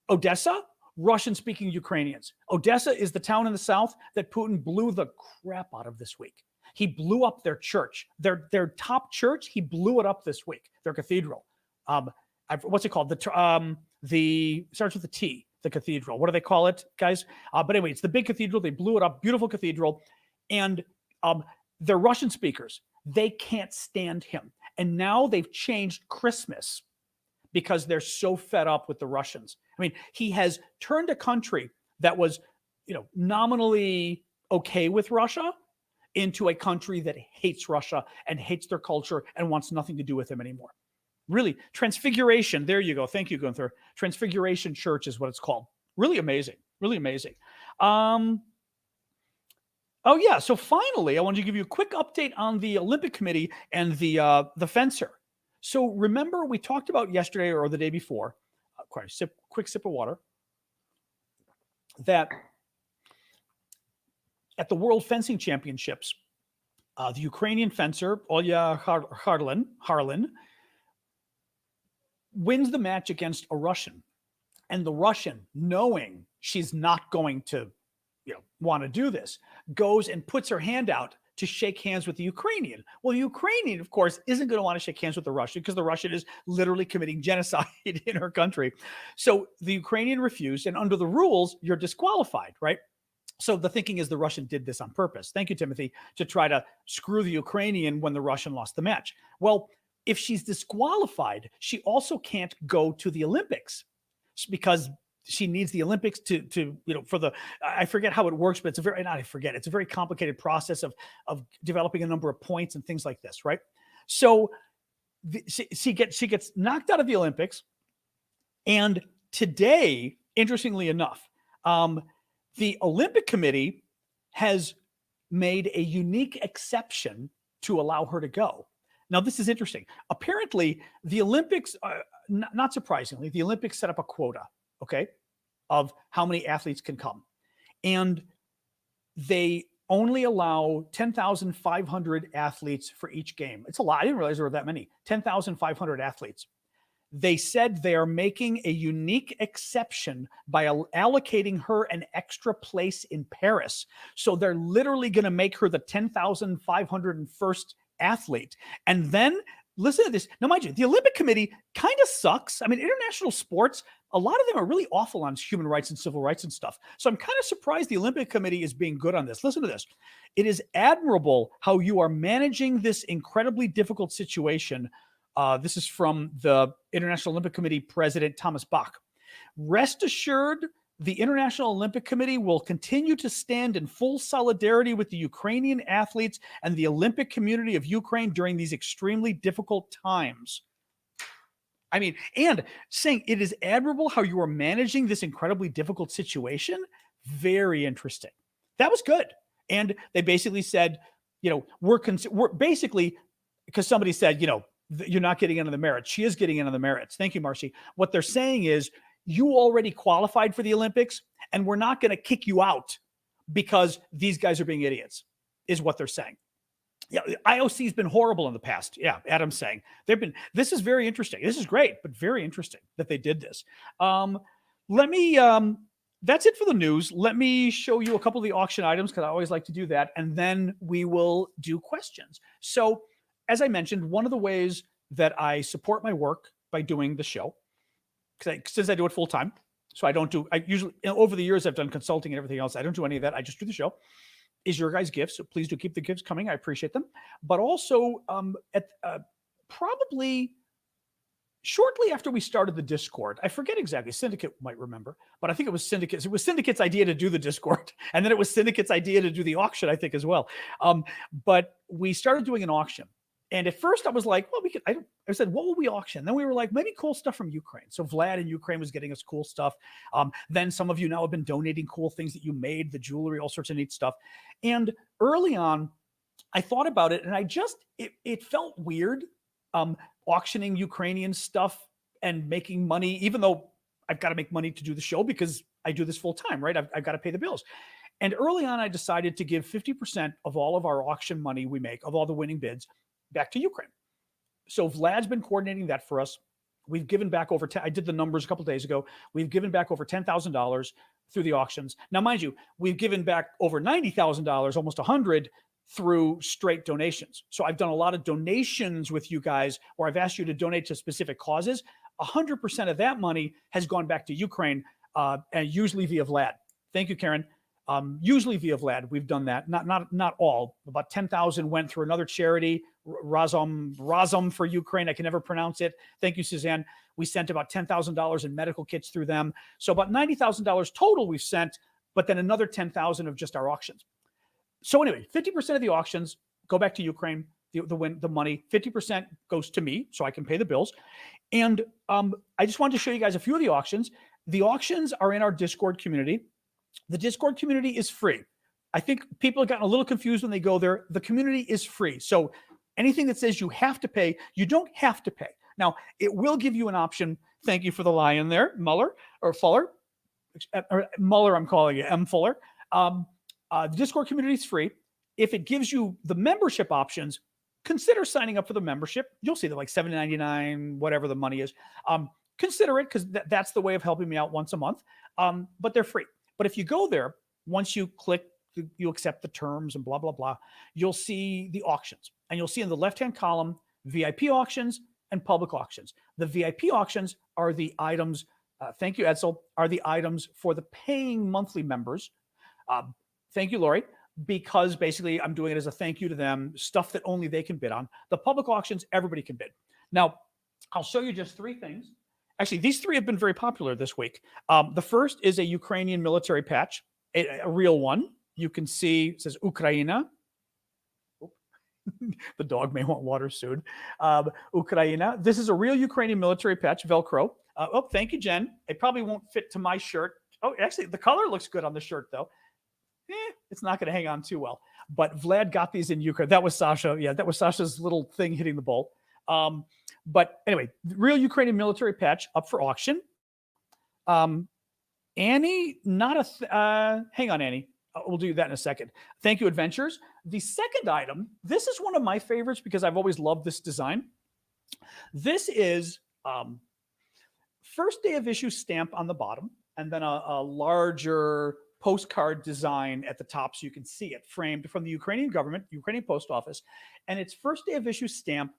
Odessa, Russian-speaking Ukrainians. Odessa is the town in the south that Putin blew the crap out of this week. He blew up their church, their top church. He blew it up this week. Their cathedral. What's it called? The starts with a T. The cathedral. What do they call it, guys? But anyway, it's the big cathedral. They blew it up. Beautiful cathedral. And they're Russian speakers. They can't stand him. And now they've changed Christmas because they're so fed up with the Russians. I mean, he has turned a country that was, nominally okay with Russia into a country that hates Russia and hates their culture and wants nothing to do with him anymore. Really, Transfiguration. There you go. Thank you, Gunther. Transfiguration Church is what it's called. Really amazing. Really amazing. Oh, yeah. So finally, I wanted to give you a quick update on the Olympic Committee and the fencer. So remember, we talked about yesterday or the day before. Quick sip of water. that at the World Fencing Championships, the Ukrainian fencer, Olya Harlin, wins the match against a Russian. And the Russian, knowing she's not going to want to do this, goes and puts her hand out to shake hands with the Ukrainian. Well, the Ukrainian, of course, isn't going to want to shake hands with the Russian because the Russian is literally committing genocide in her country. So the Ukrainian refused, and under the rules, you're disqualified, right? So the thinking is the Russian did this on purpose. Thank you, Timothy, to try to screw the Ukrainian when the Russian lost the match. Well, if she's disqualified, she also can't go to the Olympics because she needs the Olympics to for the, I forget how it works, but it's a very complicated process of developing a number of points and things like this, right? So she gets knocked out of the Olympics. And today, interestingly enough, the Olympic Committee has made a unique exception to allow her to go. Now, this is interesting. Apparently, the Olympics, not surprisingly, the Olympics set up a quota, okay, of how many athletes can come. And they only allow 10,500 athletes for each game. It's a lot. I didn't realize there were that many. 10,500 athletes. They said they are making a unique exception by allocating her an extra place in Paris. So they're literally going to make her the 10,501st athlete. And then listen to this. Now, mind you, the Olympic Committee kind of sucks. I mean, international sports, a lot of them are really awful on human rights and civil rights and stuff. So I'm kind of surprised the Olympic Committee is being good on this. Listen to this. It is admirable how you are managing this incredibly difficult situation. This is from the International Olympic Committee President Thomas Bach. Rest assured, the International Olympic Committee will continue to stand in full solidarity with the Ukrainian athletes and the Olympic community of Ukraine during these extremely difficult times. I mean, and saying it is admirable how you are managing this incredibly difficult situation. Very interesting. That was good. And they basically said, we're basically, because somebody said, you're not getting into the merits. She is getting into the merits. Thank you, Marcy. What they're saying is you already qualified for the Olympics, and we're not going to kick you out because these guys are being idiots, is what they're saying. Yeah, the IOC has been horrible in the past. Yeah, Adam's saying this is very interesting. This is great, but very interesting that they did this. That's it for the news. Let me show you a couple of the auction items because I always like to do that. And then we will do questions. So as I mentioned, one of the ways that I support my work by doing the show, since I do it full time, so I usually, over the years, I've done consulting and everything else. I don't do any of that. I just do the show. Is your guys' gifts. So please do keep the gifts coming. I appreciate them. But also probably shortly after we started the Discord, I forget exactly, Syndicate might remember, but I think it was Syndicate. It was Syndicate's idea to do the Discord. And then it was Syndicate's idea to do the auction, I think, as well. But we started doing an auction. And at first I was like, well, I said, what will we auction? Then we were like, maybe cool stuff from Ukraine. So Vlad in Ukraine was getting us cool stuff. Then some of you now have been donating cool things that you made, the jewelry, all sorts of neat stuff. And early on, I thought about it and it felt weird auctioning Ukrainian stuff and making money, even though I've got to make money to do the show because I do this full time, right? I've got to pay the bills. And early on, I decided to give 50% of all of our auction money we make, of all the winning bids, back to Ukraine. So Vlad's been coordinating that for us. We've given back I did the numbers a couple of days ago. We've given back over $10,000 through the auctions. Now, mind you, we've given back over $90,000, almost 100 through straight donations. So I've done a lot of donations with you guys where I've asked you to donate to specific causes. 100% of that money has gone back to Ukraine, and usually via Vlad. Thank you, Karen. Usually via Vlad, we've done that. Not all. About 10,000 went through another charity, Razom for Ukraine. I can never pronounce it. Thank you, Suzanne. We sent about $10,000 in medical kits through them. So about $90,000 total we've sent, but then another 10,000 of just our auctions. So anyway, 50% of the auctions go back to Ukraine. The money, 50% goes to me, so I can pay the bills. And I just wanted to show you guys a few of the auctions. The auctions are in our Discord community. The Discord community is free. I think people have gotten a little confused when they go there. The community is free. So anything that says you have to pay, you don't have to pay. Now, it will give you an option. Thank you for the lion there, Fuller. or Muller, I'm calling it M. Fuller. The Discord community is free. If it gives you the membership options, consider signing up for the membership. You'll see that like $7.99, whatever the money is. Consider it because that's the way of helping me out once a month. But they're free. But if you go there, once you click, you accept the terms and blah, blah, blah, you'll see the auctions. And you'll see in the left-hand column, VIP auctions and public auctions. The VIP auctions are the items, thank you, Edsel, are the items for the paying monthly members. Thank you, Lori, because basically I'm doing it as a thank you to them, stuff that only they can bid on. The public auctions, everybody can bid. Now, I'll show you just 3 things. Actually, these 3 have been very popular this week. The first is a Ukrainian military patch, a real one. You can see it says Ukraina. The dog may want water soon. Ukraina. This is a real Ukrainian military patch, Velcro. Thank you, Jen. It probably won't fit to my shirt. Oh, actually, the color looks good on the shirt, though. It's not going to hang on too well. But Vlad got these in Ukraine. That was Sasha. Yeah, that was Sasha's little thing hitting the bowl. But anyway, real Ukrainian military patch up for auction. Annie, not a... hang on, Annie. We'll do that in a second. Thank you, Adventures. The second item, this is one of my favorites because I've always loved this design. This is first day of issue stamp on the bottom, and then a larger postcard design at the top so you can see it framed from the Ukrainian government, Ukrainian post office. And it's first day of issue stamp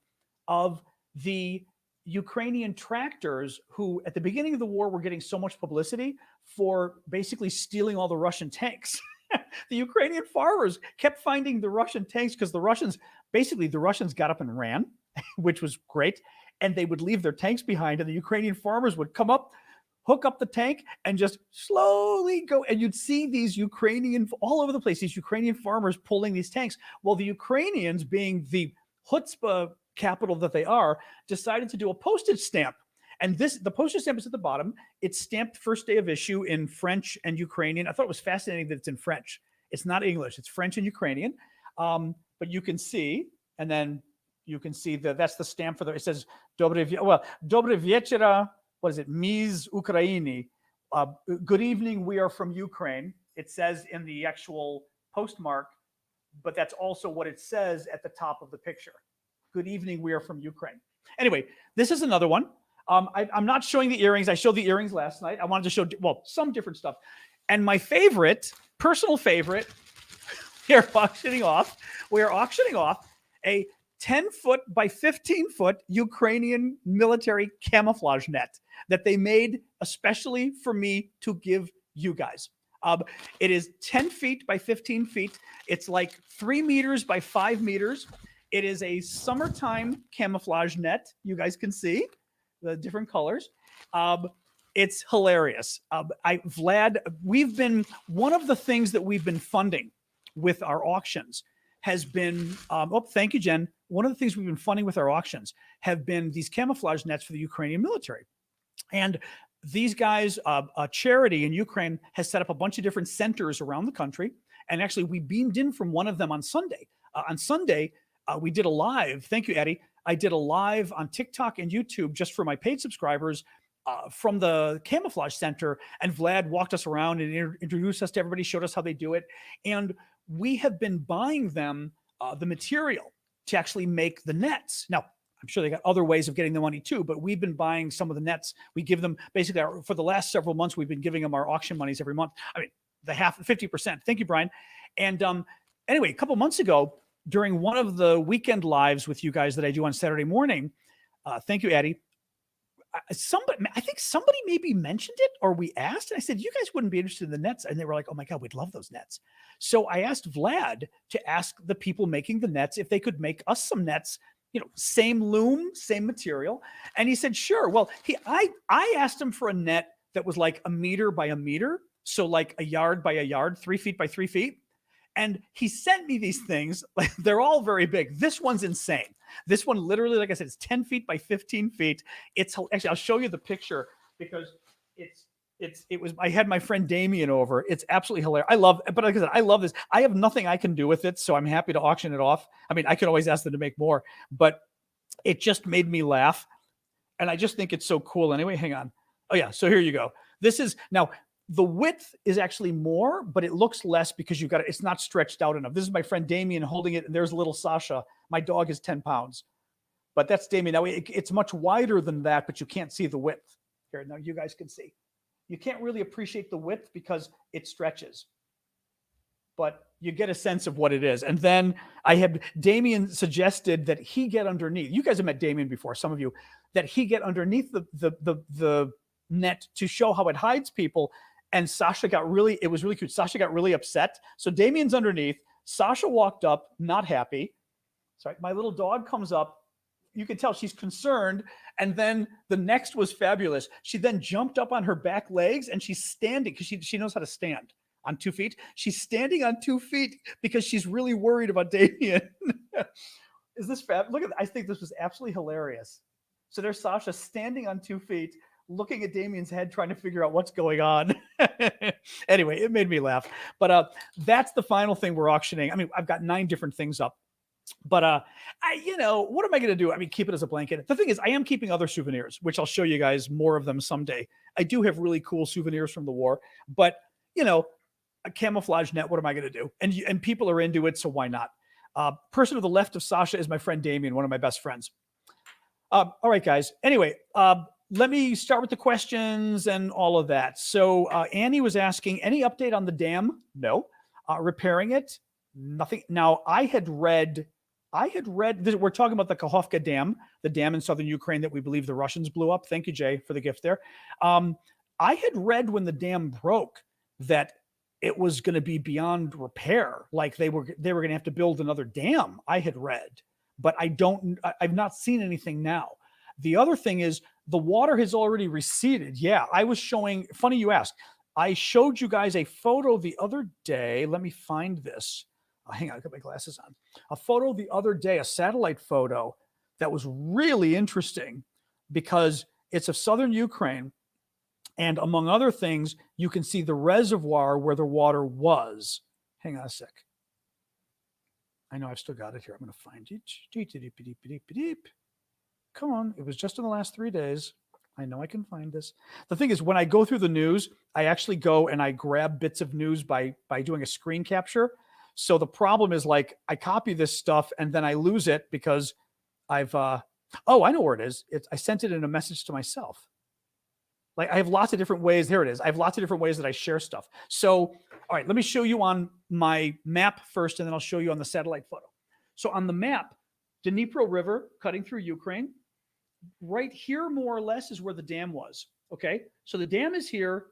of the Ukrainian tractors who at the beginning of the war were getting so much publicity for basically stealing all the Russian tanks. The Ukrainian farmers kept finding the Russian tanks because the Russians got up and ran, which was great. And they would leave their tanks behind and the Ukrainian farmers would come up, hook up the tank and just slowly go. And you'd see these all over the place, these Ukrainian farmers pulling these tanks. Well, the Ukrainians, being the chutzpah capital that they are, decided to do a postage stamp. And the postage stamp is at the bottom. It's stamped first day of issue in French and Ukrainian. I thought it was fascinating that it's in French. It's not English. It's French and Ukrainian. But you can see, and then you can see that's the stamp for it says Dobre Večera, what is it? Miz Ukraini. Good evening, we are from Ukraine. It says in the actual postmark, but that's also what it says at the top of the picture. Good evening, we are from Ukraine. Anyway, this is another one. I'm not showing the earrings. I showed the earrings last night. I wanted to show, some different stuff. And my personal favorite, we are auctioning off a 10-foot by 15-foot Ukrainian military camouflage net that they made especially for me to give you guys. It is 10 feet by 15 feet. It's like 3 meters by 5 meters. It is a summertime camouflage net. You guys can see the different colors. It's hilarious. One of the things that we've been funding with our auctions has been, thank you, Jen. One of the things we've been funding with our auctions have been these camouflage nets for the Ukrainian military. And these guys, a charity in Ukraine has set up a bunch of different centers around the country. And actually we beamed in from one of them on Sunday. On Sunday, we did a live. Thank you, Eddie. I did a live on TikTok and YouTube just for my paid subscribers from the camouflage center. And Vlad walked us around and introduced us to everybody, showed us how they do it. And we have been buying them the material to actually make the nets. Now, I'm sure they got other ways of getting the money too, but we've been buying some of the nets. We give them basically for the last several months, we've been giving them our auction monies every month. I mean, the 50%. Thank you, Brian. And anyway, a couple months ago, during one of the weekend lives with you guys that I do on Saturday morning, thank you, Eddie. I think somebody maybe mentioned it or we asked, and I said, you guys wouldn't be interested in the nets. And they were like, oh my God, we'd love those nets. So I asked Vlad to ask the people making the nets if they could make us some nets, same loom, same material. And he said, sure. Well, I asked him for a net that was like 1 meter by 1 meter. So like 1 yard by 1 yard, 3 feet by 3 feet. And he sent me these things. Like, they're all very big. This one's insane. This one literally, like I said, it's 10 feet by 15 feet. It's actually, I'll show you the picture because I had my friend Damien over. It's absolutely hilarious. But like I said, I love this. I have nothing I can do with it, so I'm happy to auction it off. I mean, I could always ask them to make more, but it just made me laugh. And I just think it's so cool. Anyway, hang on. Oh yeah. So here you go. This is now, The width is actually more, but it looks less because you've got it's not stretched out enough. This is my friend Damien holding it, and there's little Sasha. My dog is 10 pounds, but that's Damien. Now it's much wider than that, but you can't see the width. Here, now you guys can see. You can't really appreciate the width because it stretches, but you get a sense of what it is. And then Damien suggested that he get underneath. You guys have met Damien before, some of you, that he get underneath the net to show how it hides people. And Sasha it was really cute. Sasha got really upset. So Damien's underneath. Sasha walked up, not happy. Sorry, my little dog comes up. You can tell she's concerned. And then the next was fabulous. She then jumped up on her back legs and she's standing because she knows how to stand on 2 feet. She's standing on 2 feet because she's really worried about Damien. Is this fab? Look at I think this was absolutely hilarious. So there's Sasha standing on 2 feet, looking at Damien's head, trying to figure out what's going on. Anyway, it made me laugh. But that's the final thing we're auctioning. I mean, I've got 9 different things up. But what am I going to do? I mean, keep it as a blanket. The thing is, I am keeping other souvenirs, which I'll show you guys more of them someday. I do have really cool souvenirs from the war, but a camouflage net. What am I going to do? And people are into it, so why not? Person to the left of Sasha is my friend Damien, one of my best friends. All right, guys. Anyway, let me start with the questions and all of that. So Annie was asking, any update on the dam? No. Repairing it? Nothing. Now, I had read this, we're talking about the Kakhovka Dam, the dam in southern Ukraine that we believe the Russians blew up. Thank you, Jay, for the gift there. I had read when the dam broke that it was going to be beyond repair. Like they were going to have to build another dam, I had read, but I've not seen anything now. The other thing is the water has already receded. Yeah, I was showing, funny you ask, I showed you guys a photo the other day. Let me find this. Hang on, I got my glasses on. A photo the other day, a satellite photo that was really interesting because it's of southern Ukraine. And among other things, you can see the reservoir where the water was. Hang on a sec. I know I've still got it here. I'm going to find it. Come on. It was just in the last 3 days. I know I can find this. The thing is, when I go through the news, I actually go and I grab bits of news by doing a screen capture. So the problem is, like, I copy this stuff and then I lose it because I've, I know where it is. I sent it in a message to myself. Like, I have lots of different ways. Here it is. I have lots of different ways that I share stuff. So, all right, let me show you on my map first, and then I'll show you on the satellite photo. So on the map, Dnipro River cutting through Ukraine. Right here, more or less, is where the dam was. Okay, so the dam is here,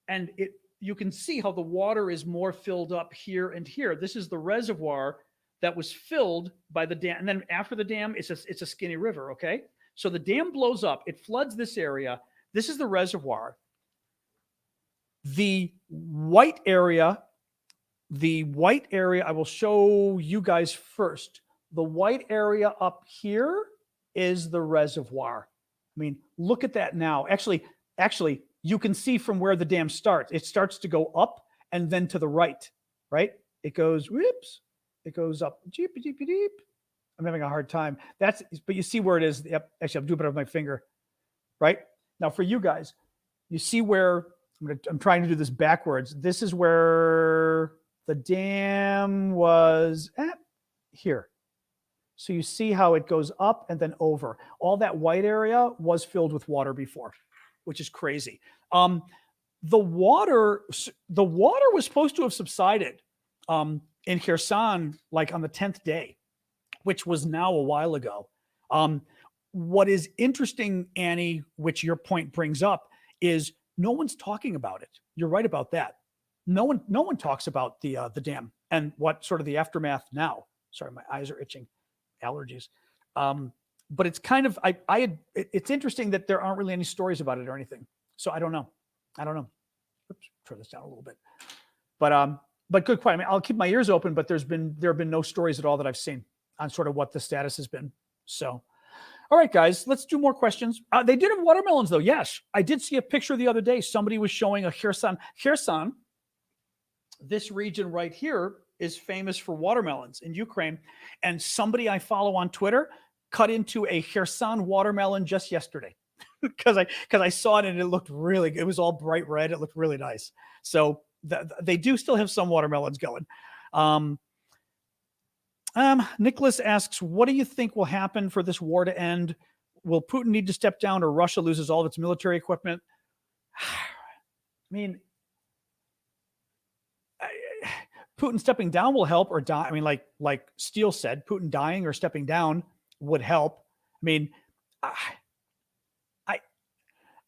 and you can see how the water is more filled up here and here. This is the reservoir that was filled by the dam. And then after the dam, it's a skinny river, okay? So the dam blows up. It floods this area. This is the reservoir. The white area, I will show you guys first. The white area up here is the reservoir. I mean, look at that now. Actually, you can see from where the dam starts. It starts to go up and then to the right, right? It goes, whoops, it goes up. Jeep, jeep, jeep. I'm having a hard time. But you see where it is. Yep. Actually, I'm doing it with my finger, right? Now for you guys, you see where, I'm trying to do this backwards. This is where the dam was at here. So you see how it goes up and then over. All that white area was filled with water before, which is crazy. The water was supposed to have subsided in Kherson, like on the 10th day, which was now a while ago. What is interesting, Annie, which your point brings up, is no one's talking about it. You're right about that. No one talks about the dam and what sort of the aftermath now. Sorry, my eyes are itching. Allergies. But it's kind of it's interesting that there aren't really any stories about it or anything. So I don't know. Oops, turn this down a little bit. But good point. I mean, I'll keep my ears open, but there have been no stories at all that I've seen on sort of what the status has been. So, all right, guys, let's do more questions. They did have watermelons, though. Yes, I did see a picture the other day. Somebody was showing a Kherson. Kherson, this region right here, is famous for watermelons in Ukraine. And somebody I follow on Twitter cut into a Kherson watermelon just yesterday. because I saw it and it looked really good. It was all bright red. It looked really nice. So they do still have some watermelons going. Nicholas asks, what do you think will happen for this war to end? Will Putin need to step down, or Russia loses all of its military equipment? I mean, Putin stepping down will help, or die. I mean, like Steele said, Putin dying or stepping down would help. I mean,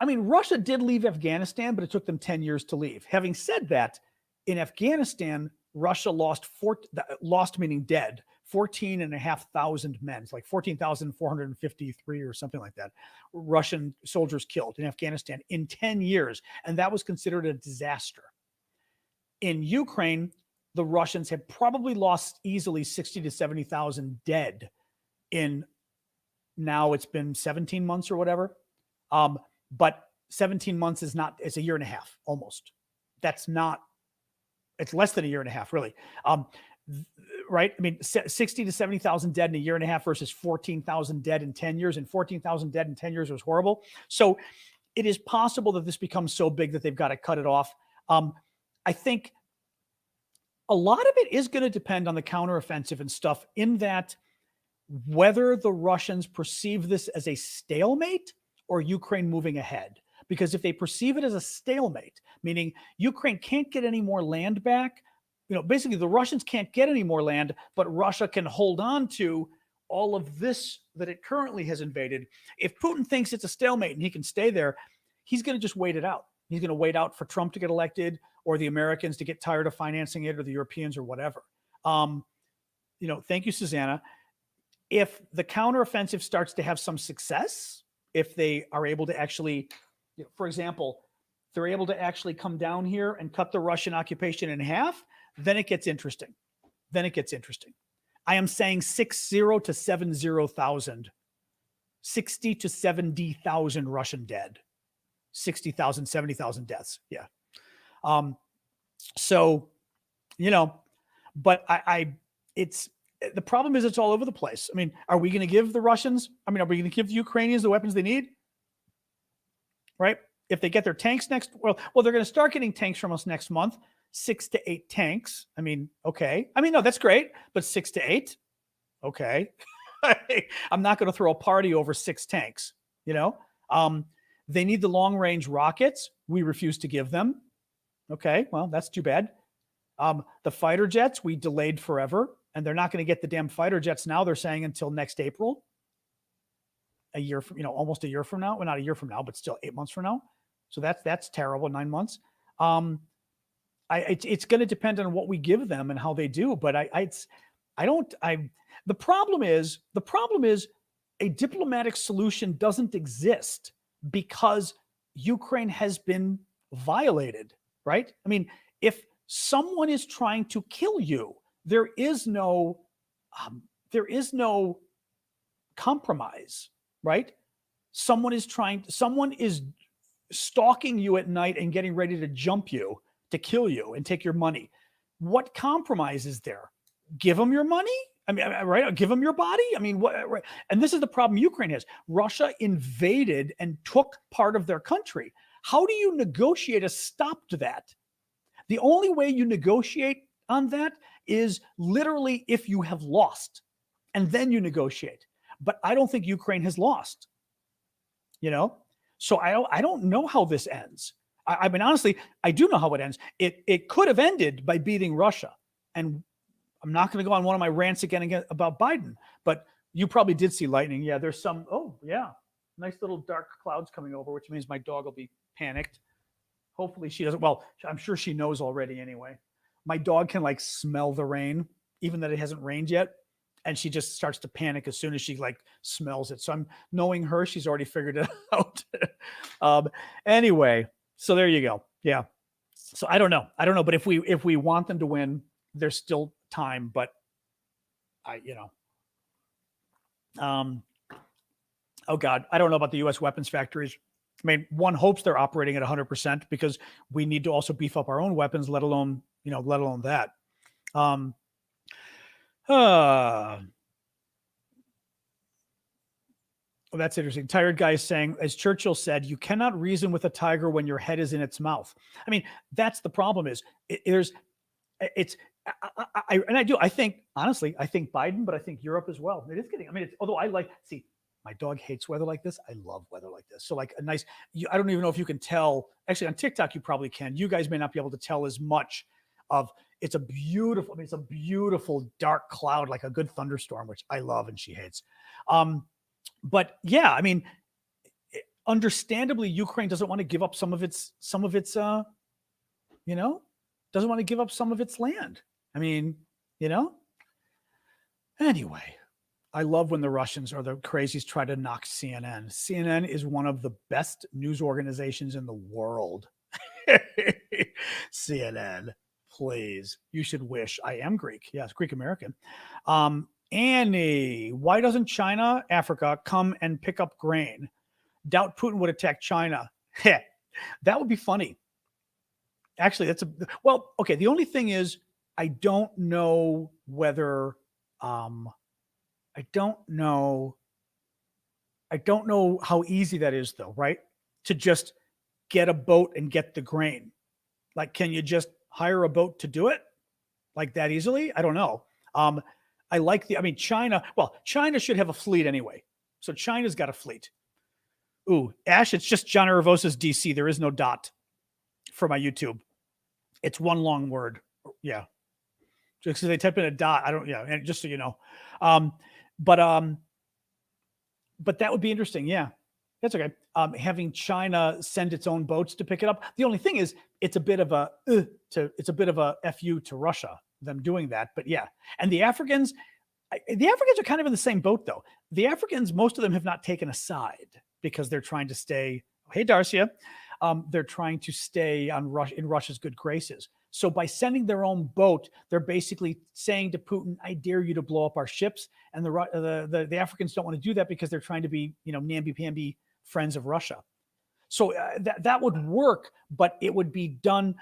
I mean, Russia did leave Afghanistan, but it took them 10 years to leave. Having said that, in Afghanistan, Russia lost meaning dead, 14,500 men. It's like 14,453 or something like that. Russian soldiers killed in Afghanistan in 10 years. And that was considered a disaster. In Ukraine, the Russians have probably lost easily 60 to 70,000 dead in, now it's been 17 months or whatever. But 17 months is not, it's a year and a half almost. That's not, it's less than a year and a half, really. Right? I mean, 60 to 70,000 dead in a year and a half versus 14,000 dead in 10 years, and 14,000 dead in 10 years was horrible. So it is possible that this becomes so big that they've got to cut it off. I think a lot of it is going to depend on the counteroffensive and stuff, in that whether the Russians perceive this as a stalemate or Ukraine moving ahead. Because if they perceive it as a stalemate, meaning Ukraine can't get any more land back, basically the Russians can't get any more land, but Russia can hold on to all of this that it currently has invaded. If Putin thinks it's a stalemate and he can stay there, he's going to just wait it out. He's going to wait out for Trump to get elected, or the Americans to get tired of financing it, or the Europeans, or whatever. Thank you, Susanna. If the counteroffensive starts to have some success, if they are able to actually, for example, they're able to actually come down here and cut the Russian occupation in half, then it gets interesting. I am saying 60 to 70,000, 60 to 70,000 Russian dead, 60,000, 70,000 deaths. Yeah. But it's, the problem is it's all over the place. I mean, are we going to give the Russians, are we going to give the Ukrainians the weapons they need? Right? If they get their tanks well, they're going to start getting tanks from us next month, 6 to 8 tanks. I mean, okay. I mean, no, that's great, but 6 to 8, okay. I'm not going to throw a party over 6 tanks, They need the long-range rockets. We refuse to give them. Okay, well, that's too bad. The fighter jets, we delayed forever, and they're not going to get the damn fighter jets now. They're saying until next April, a year from, almost a year from now. Well, not a year from now, but still 8 months from now. So that's terrible. 9 months. It's going to depend on what we give them and how they do. But the problem is a diplomatic solution doesn't exist because Ukraine has been violated, right? I mean, if someone is trying to kill you, there is no compromise, right? Someone is stalking you at night and getting ready to jump you, to kill you and take your money. What compromise is there? Give them your money? I mean, right? Give them your body? I mean, what? Right? And this is the problem Ukraine has. Russia invaded and took part of their country. How do you negotiate a stop to that? The only way you negotiate on that is literally if you have lost, and then you negotiate. But I don't think Ukraine has lost, So I don't know how this ends. I mean, honestly, I do know how it ends. It could have ended by beating Russia. And I'm not going to go on one of my rants again about Biden, but you probably did see lightning. Yeah, there's some, nice little dark clouds coming over, which means my dog will be panicked. Hopefully she doesn't. Well, I'm sure she knows already anyway. My dog can smell the rain, even that it hasn't rained yet. And she just starts to panic as soon as she smells it. So I'm knowing her, she's already figured it out. Anyway, so there you go. Yeah. So I don't know. But if we want them to win, there's still time. But oh God, I don't know about the U.S. weapons factories. I mean, one hopes they're operating at 100% because we need to also beef up our own weapons, let alone that. That's interesting. Tired guy is saying, as Churchill said, you cannot reason with a tiger when your head is in its mouth. I mean, that's the problem is I think, honestly, I think Biden, but I think Europe as well. It is getting, although my dog hates weather like this. I love weather like this. So like a nice, I don't even know if you can tell, actually on TikTok, you probably can. You guys may not be able to tell as much of, it's a beautiful dark cloud, like a good thunderstorm, which I love and she hates. But yeah, understandably, Ukraine doesn't want to give up some of its, doesn't want to give up some of its land. Anyway, I love when the Russians or the crazies try to knock CNN. CNN is one of the best news organizations in the world. CNN, please. You should wish. I am Greek. Yes, Greek American. Annie, why doesn't China, Africa come and pick up grain? Doubt Putin would attack China. That would be funny. Actually, okay. The only thing is, I don't know whether, I don't know how easy that is though, right? To just get a boat and get the grain. Like, can you just hire a boat to do it like that easily? I don't know. China should have a fleet anyway. So China's got a fleet. Ooh, Ash, it's just John Aravosa's DC. There is no dot for my YouTube. It's one long word. Yeah. Just because they type in a dot. And just so you know. But that would be interesting. Yeah. That's okay. Having China send its own boats to pick it up. The only thing is it's a bit of a FU to Russia, them doing that. But yeah. And the Africans are kind of in the same boat though. The Africans, most of them have not taken a side because they're trying to stay. Hey, Darcia. They're trying to stay in Russia's good graces. So by sending their own boat, they're basically saying to Putin, I dare you to blow up our ships. And the Africans don't want to do that because they're trying to be, namby-pamby friends of Russia. So that would work, but it would be done.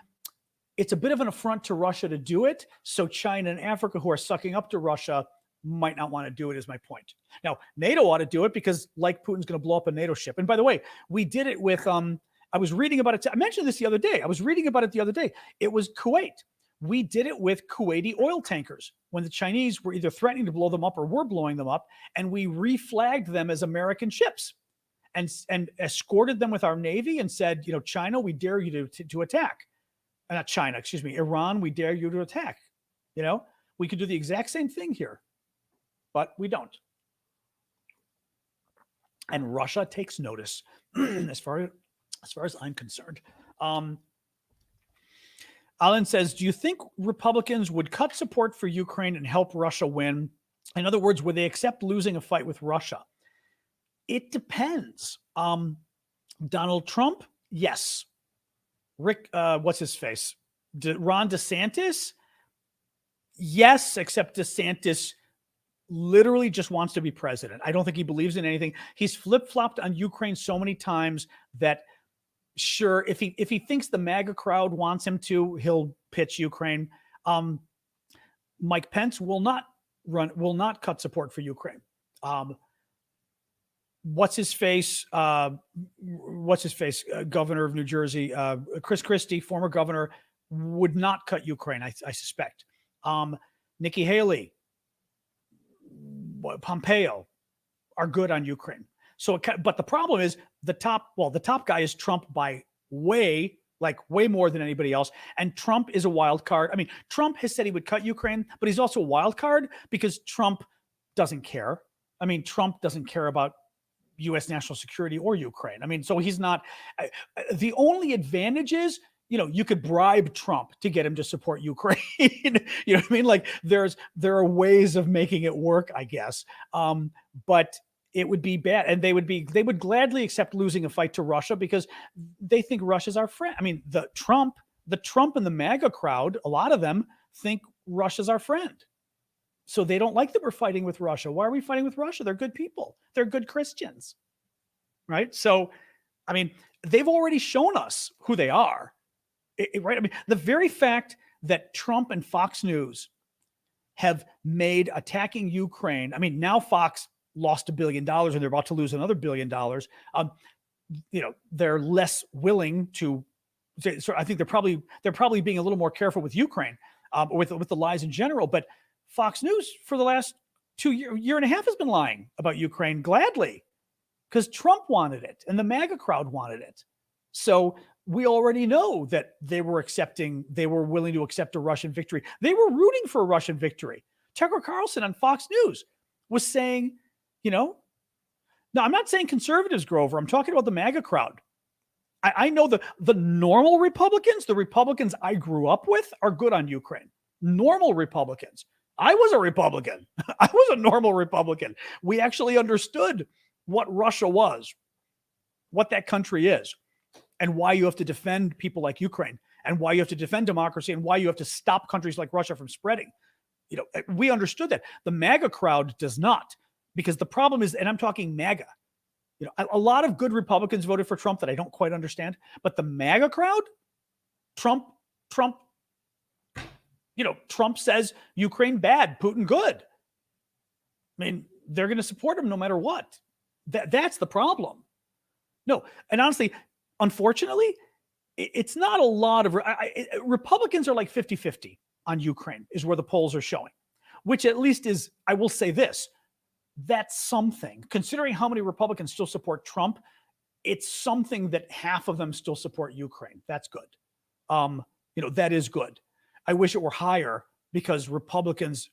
It's a bit of an affront to Russia to do it. So China and Africa, who are sucking up to Russia, might not want to do it, is my point. Now, NATO ought to do it because like Putin's going to blow up a NATO ship. And by the way, we did it with, I was reading about it. I mentioned this the other day. It was Kuwait. We did it with Kuwaiti oil tankers when the Chinese were either threatening to blow them up or were blowing them up. And we reflagged them as American ships and escorted them with our Navy and said, China, we dare you to attack. Not China, excuse me. Iran, we dare you to attack. We could do the exact same thing here, but we don't. And Russia takes notice as far as I'm concerned. Alan says, do you think Republicans would cut support for Ukraine and help Russia win? In other words, would they accept losing a fight with Russia? It depends. Donald Trump, yes. Rick, what's his face? Ron DeSantis, yes, except DeSantis literally just wants to be president. I don't think he believes in anything. He's flip-flopped on Ukraine so many times that sure, if he thinks the MAGA crowd wants him to, he'll pitch Ukraine. Mike Pence will not cut support for Ukraine. What's his face? Governor of New Jersey, Chris Christie, former governor, would not cut Ukraine. I suspect. Nikki Haley, Pompeo are good on Ukraine. So, but the problem is the top guy is Trump by way more than anybody else. And Trump is a wild card. Trump has said he would cut Ukraine, but he's also a wild card because Trump doesn't care. Trump doesn't care about U.S. national security or Ukraine. So he's not. The only advantage is, you could bribe Trump to get him to support Ukraine. You know what I mean? There are ways of making it work, I guess. But it would be bad. And they would gladly accept losing a fight to Russia because they think Russia's our friend. The Trump and the MAGA crowd, a lot of them think Russia's our friend. So they don't like that we're fighting with Russia. Why are we fighting with Russia? They're good people. They're good Christians. Right? So, they've already shown us who they are. Right? The very fact that Trump and Fox News have made attacking Ukraine, now Fox lost $1 billion and they're about to lose another $1 billion, they're less willing to. So I think they're probably being a little more careful with Ukraine, with the lies in general. But Fox News for the last year and a half has been lying about Ukraine gladly because Trump wanted it and the MAGA crowd wanted it. So we already know that they were willing to accept a Russian victory. They were rooting for a Russian victory. Tucker Carlson on Fox News was saying, no, I'm not saying conservatives, Grover. I'm talking about the MAGA crowd. I know the normal Republicans, the Republicans I grew up with, are good on Ukraine. Normal Republicans. I was a Republican. I was a normal Republican. We actually understood what Russia was, what that country is, and why you have to defend people like Ukraine, and why you have to defend democracy, and why you have to stop countries like Russia from spreading. We understood that. The MAGA crowd does not, because the problem is, and I'm talking MAGA, a lot of good Republicans voted for Trump that I don't quite understand, but the MAGA crowd, Trump says Ukraine bad, Putin good. I mean, they're going to support him no matter what. That's the problem. No, and honestly, unfortunately, it's not a lot of Republicans are like 50-50 on Ukraine is where the polls are showing, which at least is, I will say this, that's something. Considering how many Republicans still support Trump, it's something that half of them still support Ukraine. That's good. That is good. I wish it were higher because Republicans,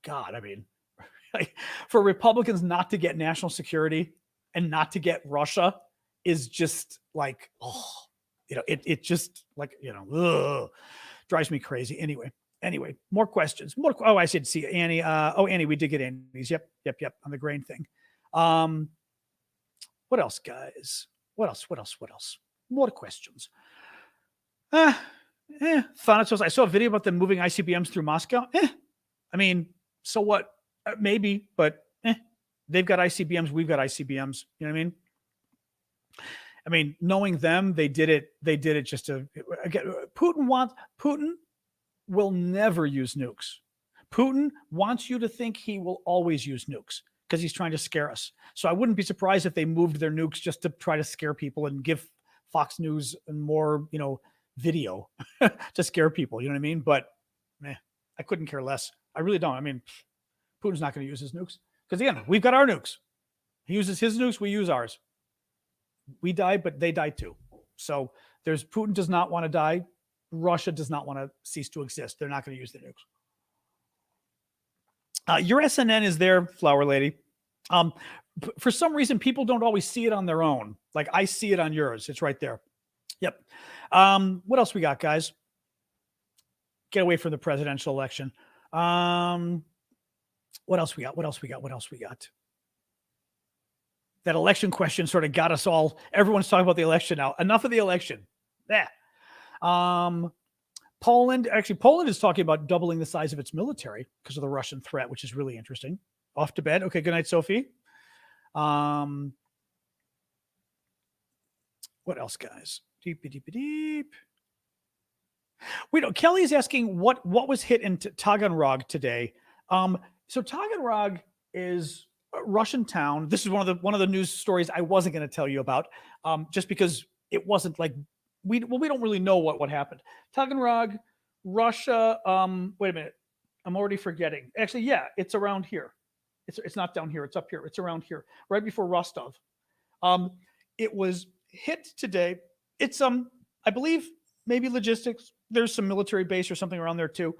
God, I mean, for Republicans not to get national security and not to get Russia is just like, it just like, drives me crazy. Anyway, more questions. I should see Annie. Annie, we did get Annie's. Yep. On the grain thing. What else, guys? What else? More questions. Thanatos, I saw a video about them moving ICBMs through Moscow. I mean, so what? Maybe, but they've got ICBMs. We've got ICBMs. You know what I mean? I mean, knowing them, they did it just to, again, Putin will never use nukes. Putin wants you to think he will always use nukes because he's trying to scare us. So I wouldn't be surprised if they moved their nukes just to try to scare people and give Fox News and more, video to scare people. You know what I mean? But I couldn't care less. I really don't. I mean, Putin's not going to use his nukes because again, we've got our nukes. He uses his nukes. We use ours. We died, but they died too. So Putin does not want to die. Russia does not want to cease to exist. They're not going to use their nukes. Your SNN is there, Flower Lady. For some reason, people don't always see it on their own. Like I see it on yours. It's right there. Yep. What else we got, guys? Get away from the presidential election. What else we got? That election question sort of got us all. Everyone's talking about the election now. Enough of the election. Poland is talking about doubling the size of its military because of the Russian threat, which is really interesting. Off to bed. Okay. Good night, Sophie. What else, guys? Deep. Kelly's asking what was hit in Taganrog today. So Taganrog is a Russian town. This is one of the news stories I wasn't going to tell you about, just because it wasn't like we don't really know what happened. Taganrog, Russia. Wait a minute, I'm already forgetting. Actually, yeah, it's around here. It's not down here. It's up here. It's around here, right before Rostov. It was hit today. It's I believe maybe logistics. There's some military base or something around there too.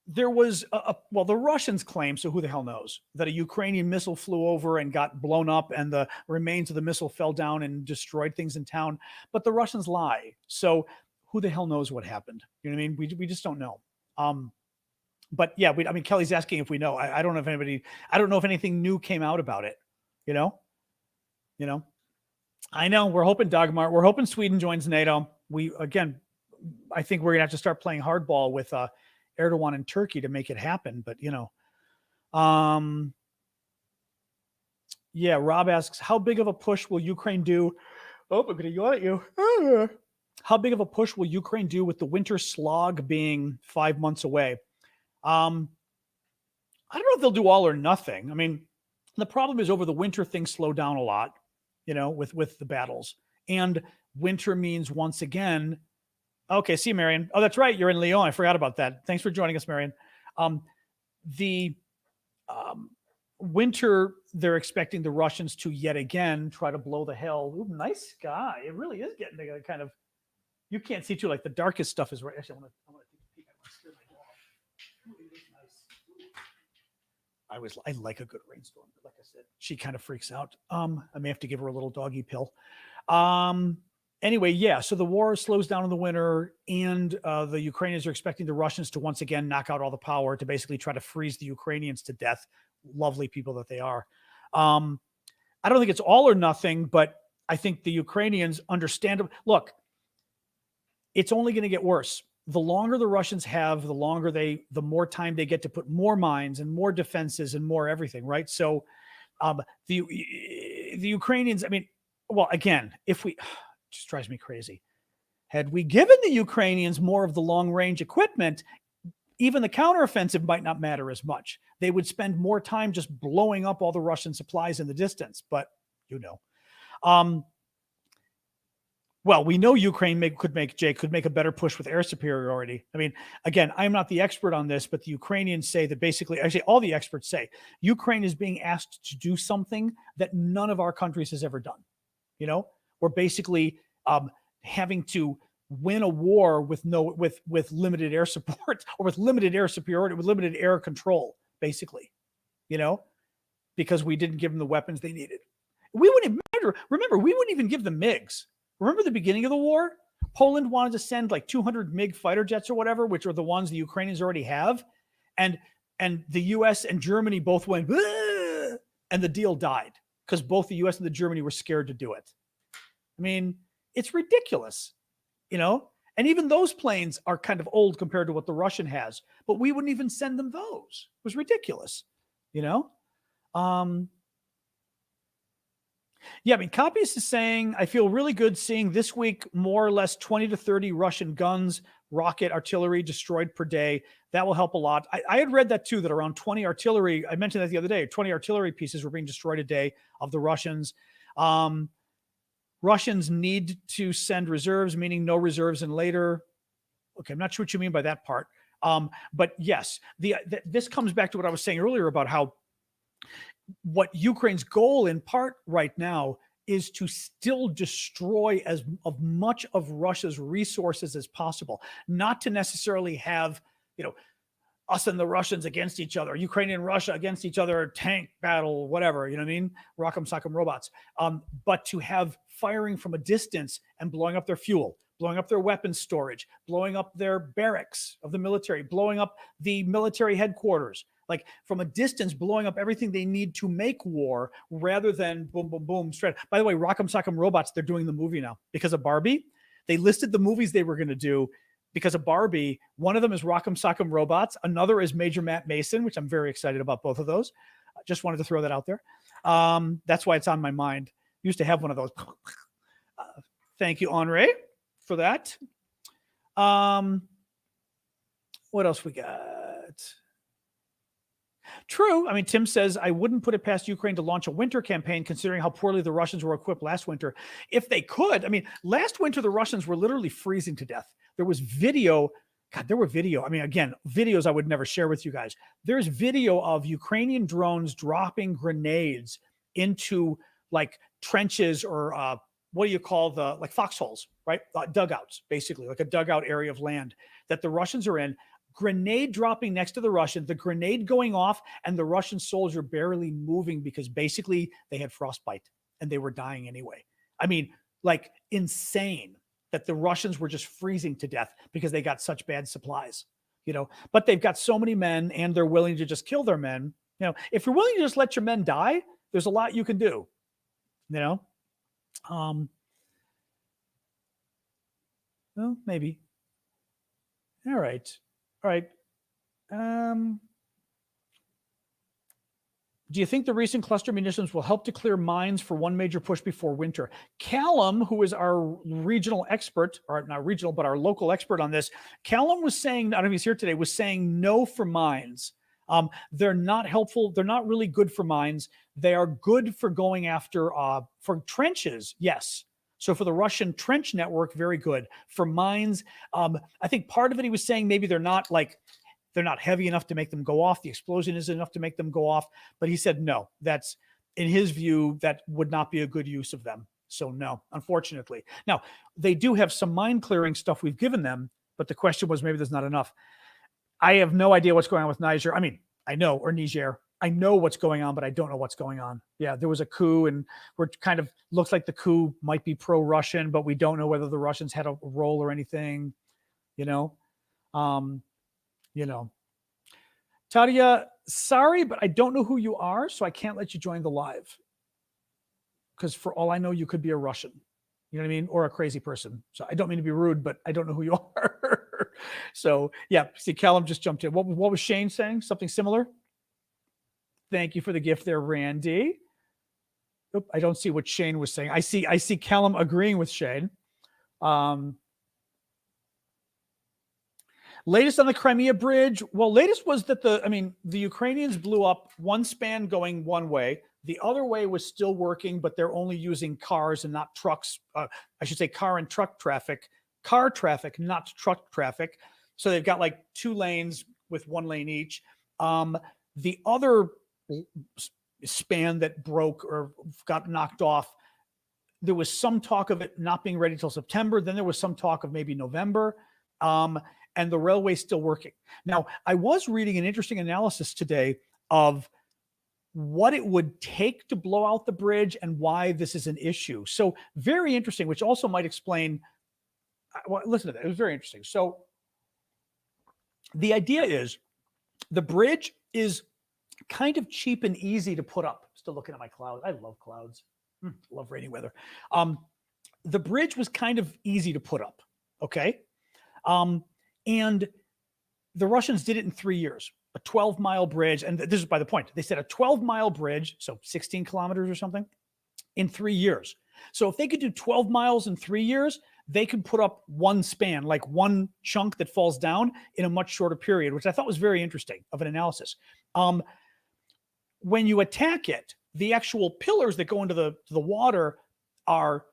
There was the Russians claim, so who the hell knows, that a Ukrainian missile flew over and got blown up and the remains of the missile fell down and destroyed things in town. But the Russians lie. So who the hell knows what happened? You know what I mean? We just don't know. But yeah, Kelly's asking if we know. I don't know if anything new came out about it. I know we're hoping Dagmar, we're hoping Sweden joins NATO. I think we're gonna have to start playing hardball with Erdogan and Turkey to make it happen. But yeah, Rob asks, how big of a push will Ukraine do? Oh, I'm gonna yawn at you. How big of a push will Ukraine do with the winter slog being 5 months away? I don't know if they'll do all or nothing. I mean, the problem is over the winter things slow down a lot, with the battles. And winter means once again, okay, see you, Marion. Oh, that's right. You're in Lyon. I forgot about that. Thanks for joining us, Marion. The winter, they're expecting the Russians to yet again try to blow the hell. Ooh, nice sky. It really is getting to kind of, you can't see too, like the darkest stuff is right. Actually, I want to take a peek. I want to scare my dog. Ooh, it is nice. I like a good rainstorm, but like I said, she kind of freaks out. I may have to give her a little doggy pill. Anyway, yeah, so the war slows down in the winter, and the Ukrainians are expecting the Russians to once again knock out all the power to basically try to freeze the Ukrainians to death. Lovely people that they are. I don't think it's all or nothing, but I think the Ukrainians understand. Look, it's only going to get worse. The longer the Russians have, the more time they get to put more mines and more defenses and more everything, right? So the Ukrainians, I mean, well, again, just drives me crazy. Had we given the Ukrainians more of the long-range equipment, even the counteroffensive might not matter as much. They would spend more time just blowing up all the Russian supplies in the distance, but well, we know Ukraine could make a better push with air superiority. I mean, again, I'm not the expert on this, but the Ukrainians say that basically, actually all the experts say, Ukraine is being asked to do something that none of our countries has ever done. We're basically having to win a war with limited air support or with limited air superiority, with limited air control, basically, because we didn't give them the weapons they needed. We wouldn't remember, we wouldn't even give them MiGs. Remember the beginning of the war? Poland wanted to send like 200 MiG fighter jets or whatever, which are the ones the Ukrainians already have. And the US and Germany both went, "Ugh!" And the deal died because both the US and the Germany were scared to do it. I mean, it's ridiculous, and even those planes are kind of old compared to what the Russian has, but we wouldn't even send them those. It was ridiculous, Yeah, I mean, Coppius is saying, I feel really good seeing this week more or less 20 to 30 Russian guns, rocket, artillery destroyed per day. That will help a lot. I had read that too, that around 20 artillery, I mentioned that the other day, 20 artillery pieces were being destroyed a day of the Russians. Russians need to send reserves, meaning no reserves in later. Okay, I'm not sure what you mean by that part. But yes, this comes back to what I was saying earlier about how what Ukraine's goal in part right now is to still destroy as much of Russia's resources as possible, not to necessarily have, us and the Russians against each other, Ukraine and Russia against each other, tank battle, whatever, you know what I mean? Rock'em sock'em robots. But to have firing from a distance and blowing up their fuel, blowing up their weapons storage, blowing up their barracks of the military, blowing up the military headquarters, like from a distance, blowing up everything they need to make war rather than boom, boom, boom, straight. By the way, Rock'em sock'em robots, they're doing the movie now because of Barbie. They listed the movies they were going to do because of Barbie. One of them is Rock'em Sock'em Robots. Another is Major Matt Mason, which I'm very excited about both of those. Just wanted to throw that out there. That's why it's on my mind. Used to have one of those. Thank you, Henri, for that. What else we got? True. I mean, Tim says, I wouldn't put it past Ukraine to launch a winter campaign considering how poorly the Russians were equipped last winter. If they could, I mean, last winter, the Russians were literally freezing to death. There was video. God, there were video. I mean, again, videos I would never share with you guys. There's video of Ukrainian drones dropping grenades into like trenches or what do you call like foxholes, right? Dugouts, basically, like a dugout area of land that the Russians are in. Grenade dropping next to the Russian, the grenade going off, and the Russian soldier barely moving because basically they had frostbite and they were dying anyway. I mean, like insane that the Russians were just freezing to death because they got such bad supplies, but they've got so many men and they're willing to just kill their men. If you're willing to just let your men die, there's a lot you can do, well, maybe. All right. Do you think the recent cluster munitions will help to clear mines for one major push before winter? Callum, who is our regional expert, or not regional, but our local expert on this, Callum was saying, I don't know if he's here today, was saying no for mines. They're not helpful. They're not really good for mines. They are good for going after for trenches. Yes. So for the Russian trench network, very good. For mines, I think part of it he was saying maybe they're not heavy enough to make them go off. The explosion isn't enough to make them go off. But he said no. That's in his view that would not be a good use of them. So no, unfortunately. Now they do have some mine clearing stuff we've given them, but the question was maybe there's not enough. I have no idea what's going on with Niger. I mean, I know, or Niger. I know what's going on, but I don't know what's going on. Yeah, there was a coup, and we're kind of looks like the coup might be pro-Russian, but we don't know whether the Russians had a role or anything. You know, you know. Tadia, sorry, but I don't know who you are, so I can't let you join the live. Because for all I know, you could be a Russian. You know what I mean? Or a crazy person. So I don't mean to be rude, but I don't know who you are. So yeah, see, Callum just jumped in. What was Shane saying? Something similar? Thank you for the gift there, Randy. Oop, I don't see what Shane was saying. I see Callum agreeing with Shane. Latest on the Crimea bridge. Well, latest was that the Ukrainians blew up one span going one way. The other way was still working, but they're only using cars and not trucks. I should say car and truck traffic. Car traffic, not truck traffic. So they've got like 2 lanes with 1 lane each. The other span that broke or got knocked off, there was some talk of it not being ready till September. Then there was some talk of maybe November. And the railway's still working. Now, I was reading an interesting analysis today of what it would take to blow out the bridge and why this is an issue. So very interesting, which also might explain. Well, listen to that. It was very interesting. So the idea is the bridge is kind of cheap and easy to put up. Still looking at my cloud. I love clouds. Love rainy weather. The bridge was kind of easy to put up. Okay. And the Russians did it in 3 years, a 12-mile bridge. And this is by the point. They said a 12-mile bridge, so 16 kilometers or something, in 3 years. So if they could do 12 miles in 3 years, they could put up one span, like one chunk that falls down in a much shorter period, which I thought was very interesting of an analysis. When you attack it, the actual pillars that go into the water are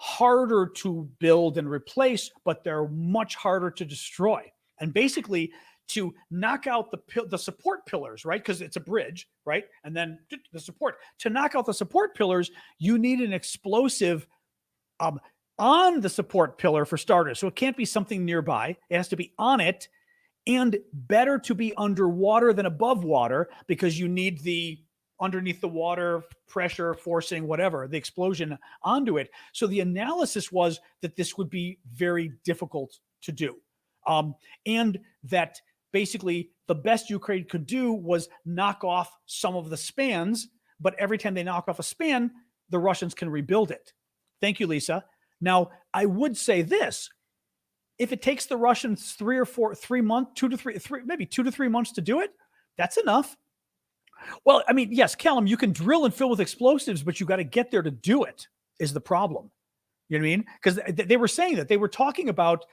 harder to build and replace, but they're much harder to destroy. And basically, to knock out the support pillars, right? Because it's a bridge, right? And then the support. To knock out the support pillars, you need an explosive on the support pillar for starters. So it can't be something nearby. It has to be on it, and better to be underwater than above water, because you need the underneath the water pressure forcing whatever the explosion onto it. So the analysis was that this would be very difficult to do, and that basically the best Ukraine could do was knock off some of the spans, but every time they knock off a span, the Russians can rebuild it. Thank you, Lisa. Now, I would say this: if it takes the Russians 3 months, 2 to 3, maybe 2 to 3 months to do it, that's enough. Well, I mean, yes, Callum, you can drill and fill with explosives, but you got to get there to do it is the problem. You know what I mean? Because they were saying that they were talking about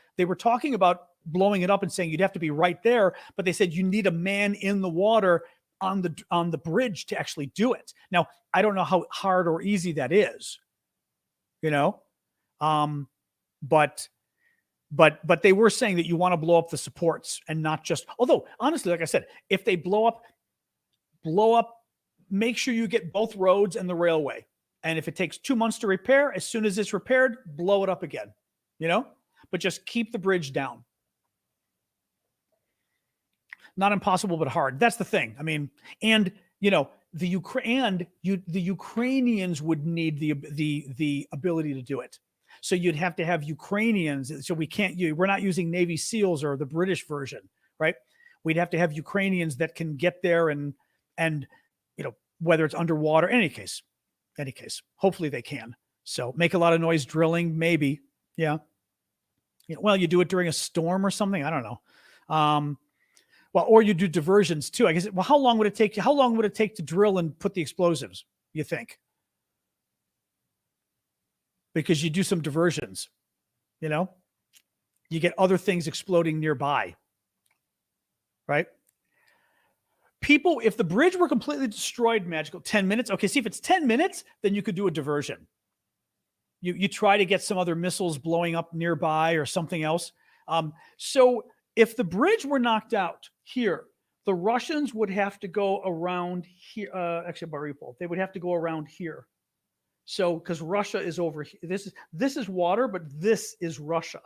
blowing it up and saying you'd have to be right there, but they said you need a man in the water on the bridge to actually do it. Now, I don't know how hard or easy that is, you know, but they were saying that you want to blow up the supports and not just. Although honestly, like I said, if they blow up, make sure you get both roads and the railway. And if it takes 2 months to repair, as soon as it's repaired, blow it up again, you know, but just keep the bridge down. Not impossible, but hard. That's the thing. I mean, and you know, the Ukrainians would need the ability to do it. So you'd have to have Ukrainians. So we're not using Navy SEALs or the British version, right? We'd have to have Ukrainians that can get there and you know, whether it's underwater, any case, hopefully they can. So make a lot of noise drilling, maybe. Yeah. You know, well, you do it during a storm or something. I don't know. Well, or you do diversions too. I guess. Well, how long would it take to drill and put the explosives, you think? Because you do some diversions, you know, you get other things exploding nearby, right? people, if the bridge were completely destroyed, magical 10 minutes. Okay, see, if it's 10 minutes, then you could do a diversion. You try to get some other missiles blowing up nearby or something else. So if the bridge were knocked out here, the Russians would have to go around here. Actually, Mariupol, they would have to go around here. So because Russia is over here, this is water, but this is Russia.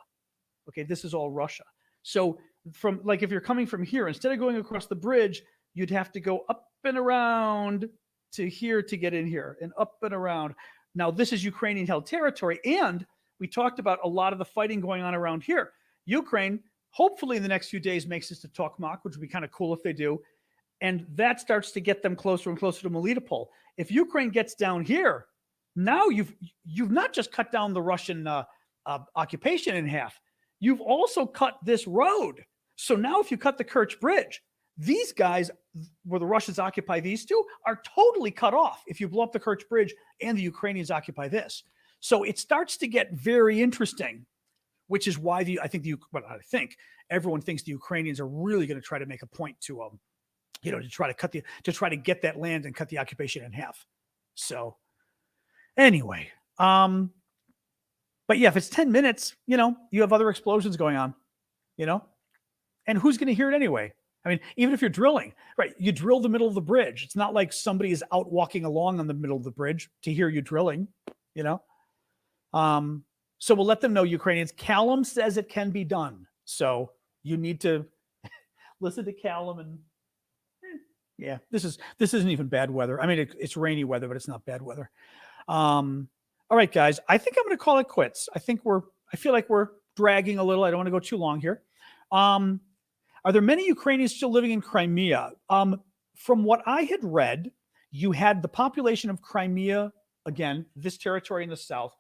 Okay, this is all Russia. So from, like, if you're coming from here, instead of going across the bridge, you'd have to go up and around to here to get in here, and up and around. Now, this is Ukrainian held territory, and we talked about a lot of the fighting going on around here. Ukraine, hopefully in the next few days, makes this to Tokmak, which would be kind of cool if they do. And that starts to get them closer and closer to Melitopol. If Ukraine gets down here, now you've not just cut down the Russian occupation in half, you've also cut this road. So now if you cut the Kerch Bridge, these guys, where the Russians occupy these two, are totally cut off if you blow up the Kerch Bridge and the Ukrainians occupy this. So it starts to get very interesting, which is why I think everyone thinks the Ukrainians are really going to try to make a point to to try to get that land and cut the occupation in half. So anyway, but yeah, if it's 10 minutes, you have other explosions going on, and who's going to hear it anyway? I mean, even if you're drilling, right, you drill the middle of the bridge. It's not like somebody is out walking along on the middle of the bridge to hear you drilling, So we'll let them know, Ukrainians. Callum says it can be done. So you need to listen to Callum. And yeah, this isn't even bad weather. I mean, it's rainy weather, but it's not bad weather. All right, guys, I think I'm going to call it quits. I feel like we're dragging a little. I don't want to go too long here. Are there many Ukrainians still living in Crimea? From what I had read, you had the population of Crimea, again, this territory in the south,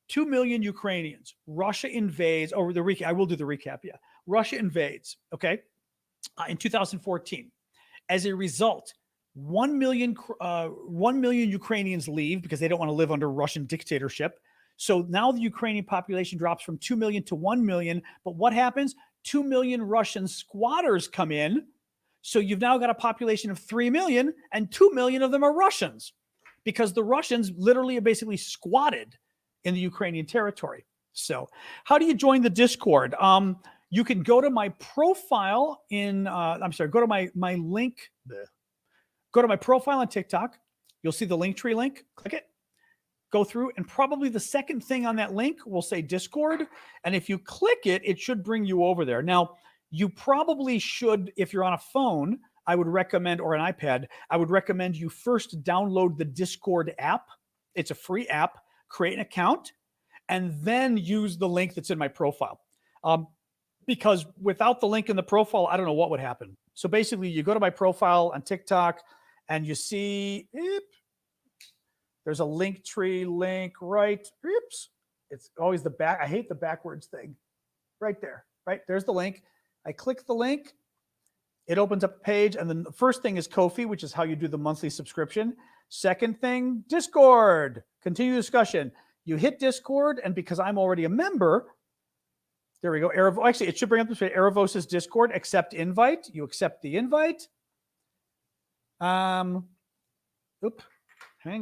2 million Ukrainians. Russia invades, I will do the recap, yeah. Russia invades, okay, in 2014. As a result, 1 million Ukrainians leave because they don't want to live under Russian dictatorship. So now the Ukrainian population drops from 2 million to 1 million. But what happens? 2 million Russian squatters come in. So you've now got a population of 3 million, and 2 million of them are Russians, because the Russians literally are basically squatted in the Ukrainian territory. So how do you join the Discord? You can go to my profile go to my link. Go to my profile on TikTok. You'll see the Linktree link. Click it. Go through, and probably the second thing on that link will say Discord. And if you click it, it should bring you over there. Now, you probably should, if you're on a phone, I would recommend, or an iPad, I would recommend you first download the Discord app. It's a free app. Create an account, and then use the link that's in my profile. Because without the link in the profile, I don't know what would happen. So basically, you go to my profile on TikTok, and you see, there's a Linktree link right. Oops. It's always the back. I hate the backwards thing. Right there. Right. There's the link. I click the link. It opens up a page. And then the first thing is Ko-fi, which is how you do the monthly subscription. Second thing, Discord. Continue discussion. You hit Discord. And because I'm already a member, there we go. Actually, it should bring up this way. Erebos' Discord. Accept invite. You accept the invite. Hang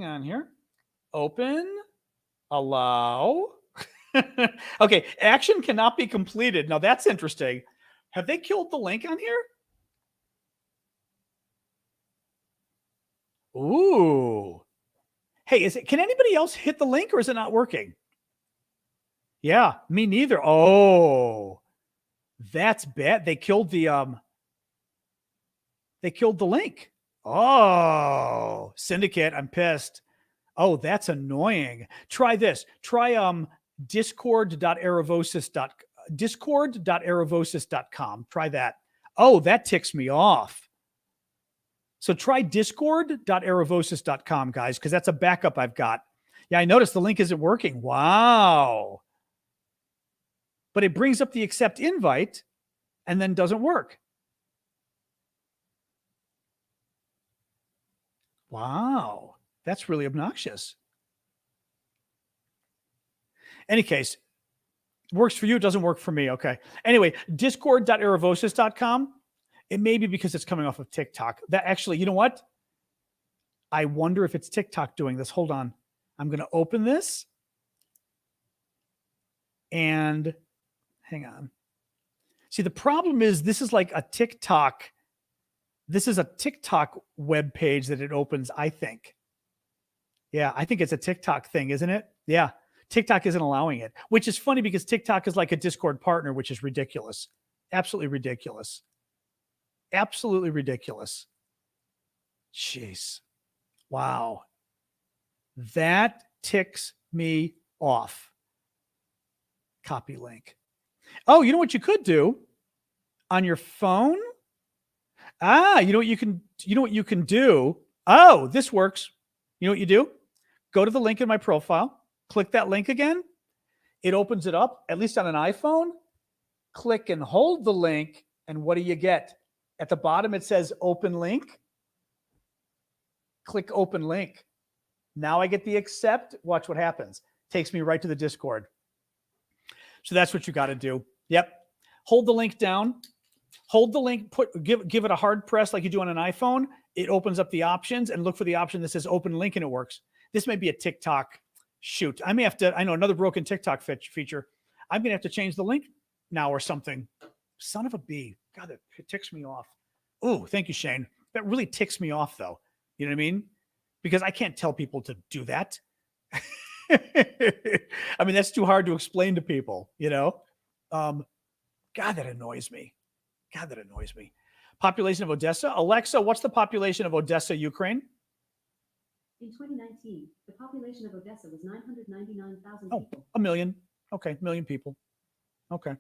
on here. Open. Allow. Okay. Action cannot be completed. Now that's interesting. Have they killed the link on here? Ooh. Hey, can anybody else hit the link, or is it not working? Yeah, me neither. Oh, that's bad. They killed the link. Oh, Syndicate, I'm pissed. Oh, that's annoying. Try this. Try discord.erevosis.com. Try that. Oh, that ticks me off. So try discord.erevosis.com, guys, because that's a backup I've got. Yeah, I noticed the link isn't working. Wow. But it brings up the accept invite and then doesn't work. Wow. That's really obnoxious. Any case, works for you, doesn't work for me. Okay. Anyway, discord.erevosis.com It may be because it's coming off of TikTok. That actually, you know what? I wonder if it's TikTok doing this. Hold on. I'm going to open this. And hang on. See, the problem is this is like a TikTok. This is a TikTok web page that it opens, I think. Yeah, I think it's a TikTok thing, isn't it? Yeah. TikTok isn't allowing it, which is funny because TikTok is like a Discord partner, which is ridiculous. Absolutely ridiculous. Absolutely ridiculous. Jeez. Wow. That ticks me off. Copy link. Oh, you know what you could do on your phone? You know what you can do? Oh, this works. You know what you do? Go to the link in my profile, click that link again. It opens it up, at least on an iPhone. Click and hold the link, and what do you get? At the bottom, it says open link. Click open link. Now I get the accept. Watch what happens. Takes me right to the Discord. So that's what you got to do. Yep. Hold the link down. Hold the link, give it a hard press like you do on an iPhone. It opens up the options, and look for the option that says open link, and it works. This may be a TikTok shoot. I may have to, I know another broken TikTok feature. I'm going to have to change the link now or something. Son of a bee. God, that ticks me off. Oh, thank you, Shane. That really ticks me off, though. You know what I mean? Because I can't tell people to do that. I mean, that's too hard to explain to people, you know? God, that annoys me. God, that annoys me. Population of Odessa. Alexa, what's the population of Odessa, Ukraine? In 2019, the population of Odessa was 999,000 Oh, people. 1 million. Okay, 1 million people. Okay.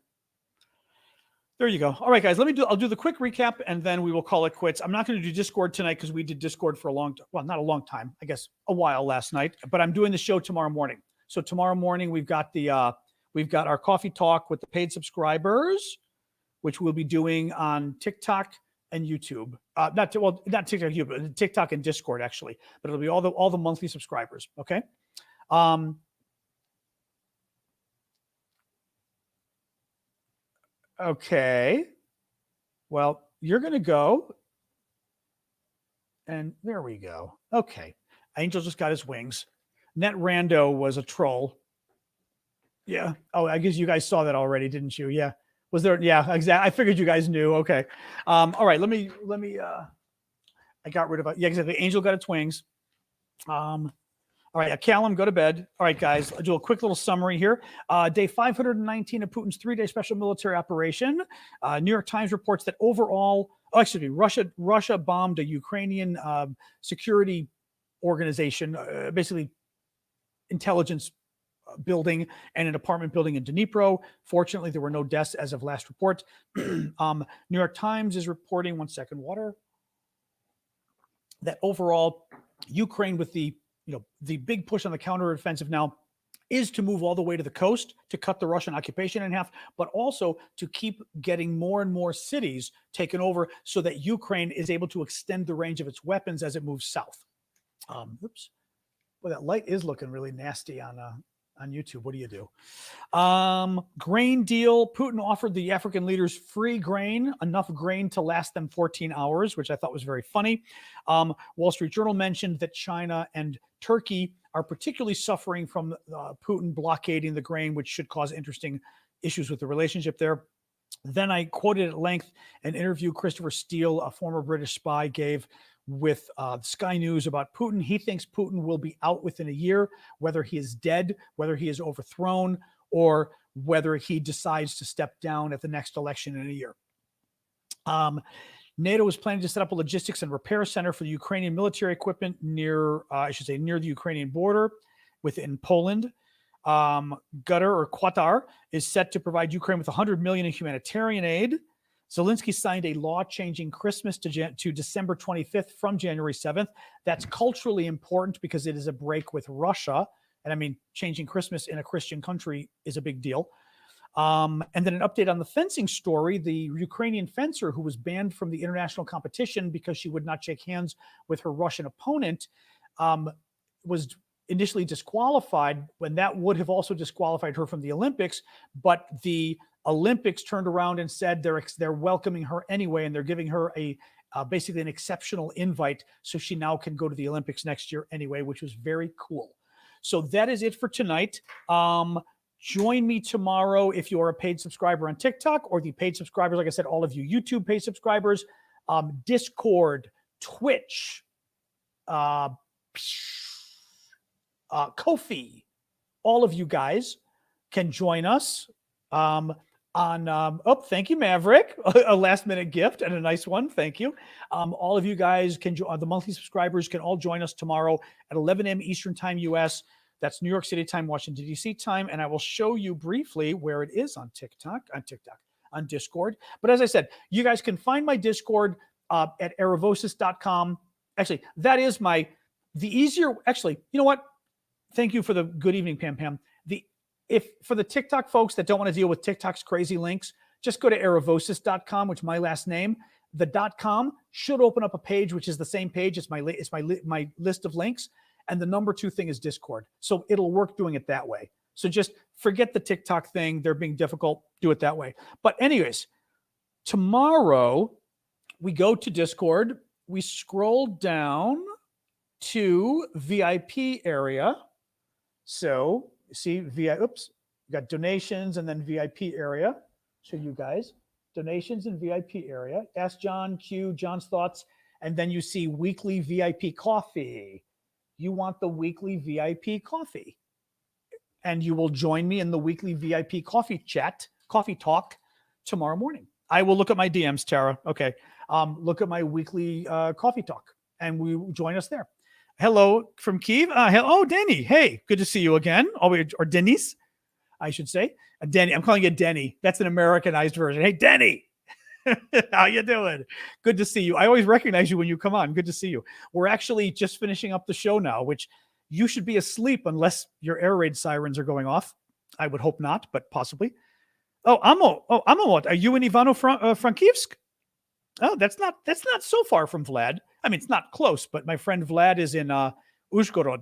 There you go. All right, guys, I'll do the quick recap, and then we will call it quits. I'm not going to do Discord tonight because we did Discord for a long time. Well, not a long time, I guess a while last night, but I'm doing the show tomorrow morning. So tomorrow morning, we've got our coffee talk with the paid subscribers, which we'll be doing on TikTok and YouTube. Not TikTok, YouTube, but TikTok and Discord, actually. But it'll be all the monthly subscribers, okay? Okay. Well, you're going to go. And there we go. Okay. Angel just got his wings. Net Rando was a troll. Yeah. Oh, I guess you guys saw that already, didn't you? Yeah. Was there? Yeah, exactly. I figured you guys knew. Okay. All right. Let me, I got rid of it. Yeah, exactly. Angel got its wings. All right. Callum, go to bed. All right, guys. I'll do a quick little summary here. Day 519 of Putin's 3-day special military operation. New York Times reports that overall, Russia bombed a Ukrainian security organization, basically intelligence building and an apartment building in Dnipro. Fortunately, there were no deaths as of last report. New York Times is reporting, water, that overall Ukraine, with the big push on the counteroffensive now, is to move all the way to the coast to cut the Russian occupation in half, but also to keep getting more and more cities taken over so that Ukraine is able to extend the range of its weapons as it moves south. Oops. Well, that light is looking really nasty on YouTube. What do you do? Grain deal. Putin offered the African leaders free grain, enough grain to last them 14 hours, which I thought was very funny. Wall Street Journal mentioned that China and Turkey are particularly suffering from Putin blockading the grain, which should cause interesting issues with the relationship there. Then I quoted at length an interview Christopher Steele, a former British spy, gave with Sky News about Putin. He thinks Putin will be out within a year, whether he is dead, whether he is overthrown, or whether he decides to step down at the next election in a year. NATO is planning to set up a logistics and repair center for the Ukrainian military equipment near the Ukrainian border within Poland. Qatar is set to provide Ukraine with $100 million in humanitarian aid. Zelensky signed a law changing Christmas to December 25th from January 7th. That's culturally important because it is a break with Russia. And I mean, changing Christmas in a Christian country is a big deal. And then an update on the fencing story. The Ukrainian fencer who was banned from the international competition because she would not shake hands with her Russian opponent was initially disqualified, when that would have also disqualified her from the Olympics. But the Olympics turned around and said they're welcoming her anyway, and they're giving her a basically an exceptional invite, so she now can go to the Olympics next year anyway, which was very cool. So that is it for tonight. Join me tomorrow if you are a paid subscriber on TikTok, or the paid subscribers, like I said, all of you YouTube paid subscribers, Discord, Twitch, Ko-fi. All of you guys can join us thank you, Maverick. A last minute gift and a nice one. Thank you. All of you guys can join, the monthly subscribers can all join us tomorrow at 11 a.m. Eastern Time, US. That's New York City time, Washington, D.C. time. And I will show you briefly where it is on on Discord. But as I said, you guys can find my Discord at erevosis.com. Actually, that is actually, you know what? Thank you for the good evening, Pam Pam. If for the TikTok folks that don't want to deal with TikTok's crazy links, just go to erevosis.com, which is my last name. The .com should open up a page, which is the same page. It's my list of links. And the number 2 thing is Discord. So it'll work doing it that way. So just forget the TikTok thing. They're being difficult. Do it that way. But anyways, tomorrow we go to Discord. We scroll down to VIP area. So see, you got donations and then VIP area. Show you guys donations and VIP area. Ask John, Q, John's thoughts. And then you see weekly VIP coffee. You want the weekly VIP coffee. And you will join me in the weekly VIP coffee talk tomorrow morning. I will look at my DMs, Tara. Okay. Look at my weekly coffee talk and we join us there. Hello from Kiev. Hello, Denny. Hey, good to see you again. Or Denise, I should say. Denny. I'm calling you Denny. That's an Americanized version. Hey, Denny. How you doing? Good to see you. I always recognize you when you come on. Good to see you. We're actually just finishing up the show now, which you should be asleep unless your air raid sirens are going off. I would hope not, but possibly. Amo, what? Are you in Ivano-Frankivsk? Oh, that's not so far from Vlad. I mean, it's not close, but my friend Vlad is in Uzhgorod,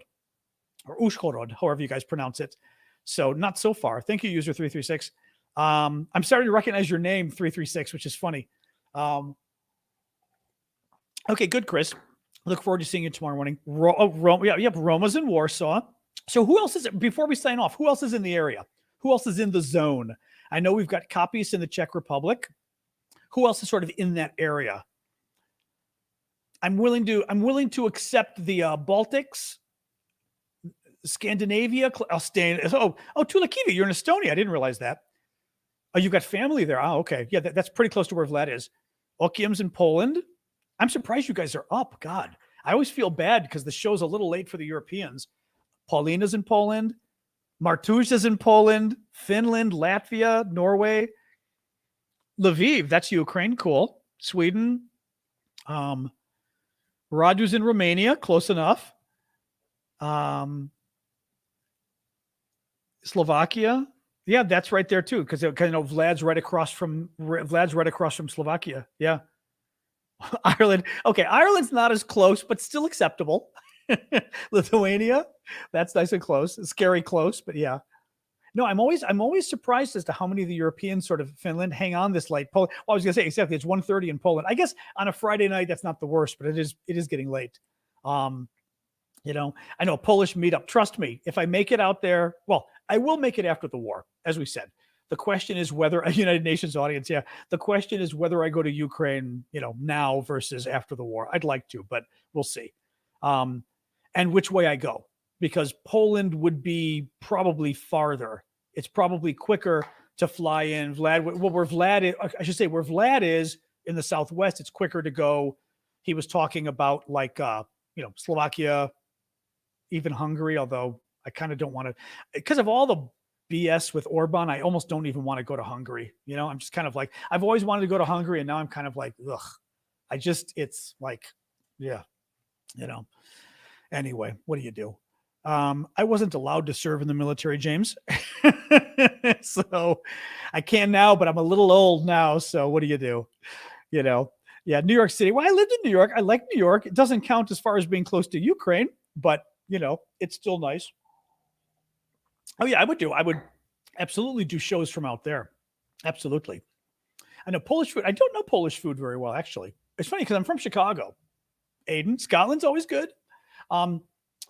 however you guys pronounce it. So not so far. Thank you, user 336. I'm starting to recognize your name, 336, which is funny. Okay, good, Chris. Look forward to seeing you tomorrow morning. Roma's in Warsaw. So who else is it? Before we sign off, who else is in the area? Who else is in the zone? I know we've got copies in the Czech Republic. Who else is sort of in that area? I'm willing to accept the Baltics, Scandinavia. I'll stay. Tulakivi, you're in Estonia. I didn't realize that. Oh, you've got family there. Oh, okay. Yeah, that's pretty close to where Vlad is. Okium's in Poland. I'm surprised you guys are up. God, I always feel bad because the show's a little late for the Europeans. Paulina's in Poland. Martusha's in Poland. Finland, Latvia, Norway. Lviv, that's Ukraine. Cool. Sweden. Radu's in Romania. Close enough. Slovakia. Yeah, that's right there too, because Vlad's right across from Slovakia. Yeah. Ireland. Okay, Ireland's not as close, but still acceptable. Lithuania. That's nice and close. It's scary close, but yeah. No, I'm always surprised as to how many of the Europeans, sort of Finland, hang on this late. Well, I was gonna say exactly. It's 1:30 in Poland. I guess on a Friday night that's not the worst, but it is getting late. I know a Polish meetup. Trust me, if I make it out there, well, I will make it after the war, as we said. The question is whether a United Nations audience. Yeah, the question is whether I go to Ukraine, now versus after the war. I'd like to, but we'll see. And which way I go. Because Poland would be probably farther. It's probably quicker to fly in. Where Vlad is in the Southwest, it's quicker to go. He was talking about Slovakia, even Hungary, although I kind of don't want to, because of all the BS with Orban, I almost don't even want to go to Hungary. I'm just kind of like, I've always wanted to go to Hungary and now I'm kind of like, ugh. It's like, yeah, Anyway, what do you do? I wasn't allowed to serve in the military, James. So I can now, but I'm a little old now. So what do you do? Yeah, New York City. Well, I lived in New York. I like New York. It doesn't count as far as being close to Ukraine, but it's still nice. Oh yeah, I would absolutely do shows from out there. Absolutely. I know Polish food. I don't know Polish food very well, actually. It's funny because I'm from Chicago. Aiden, Scotland's always good. Um,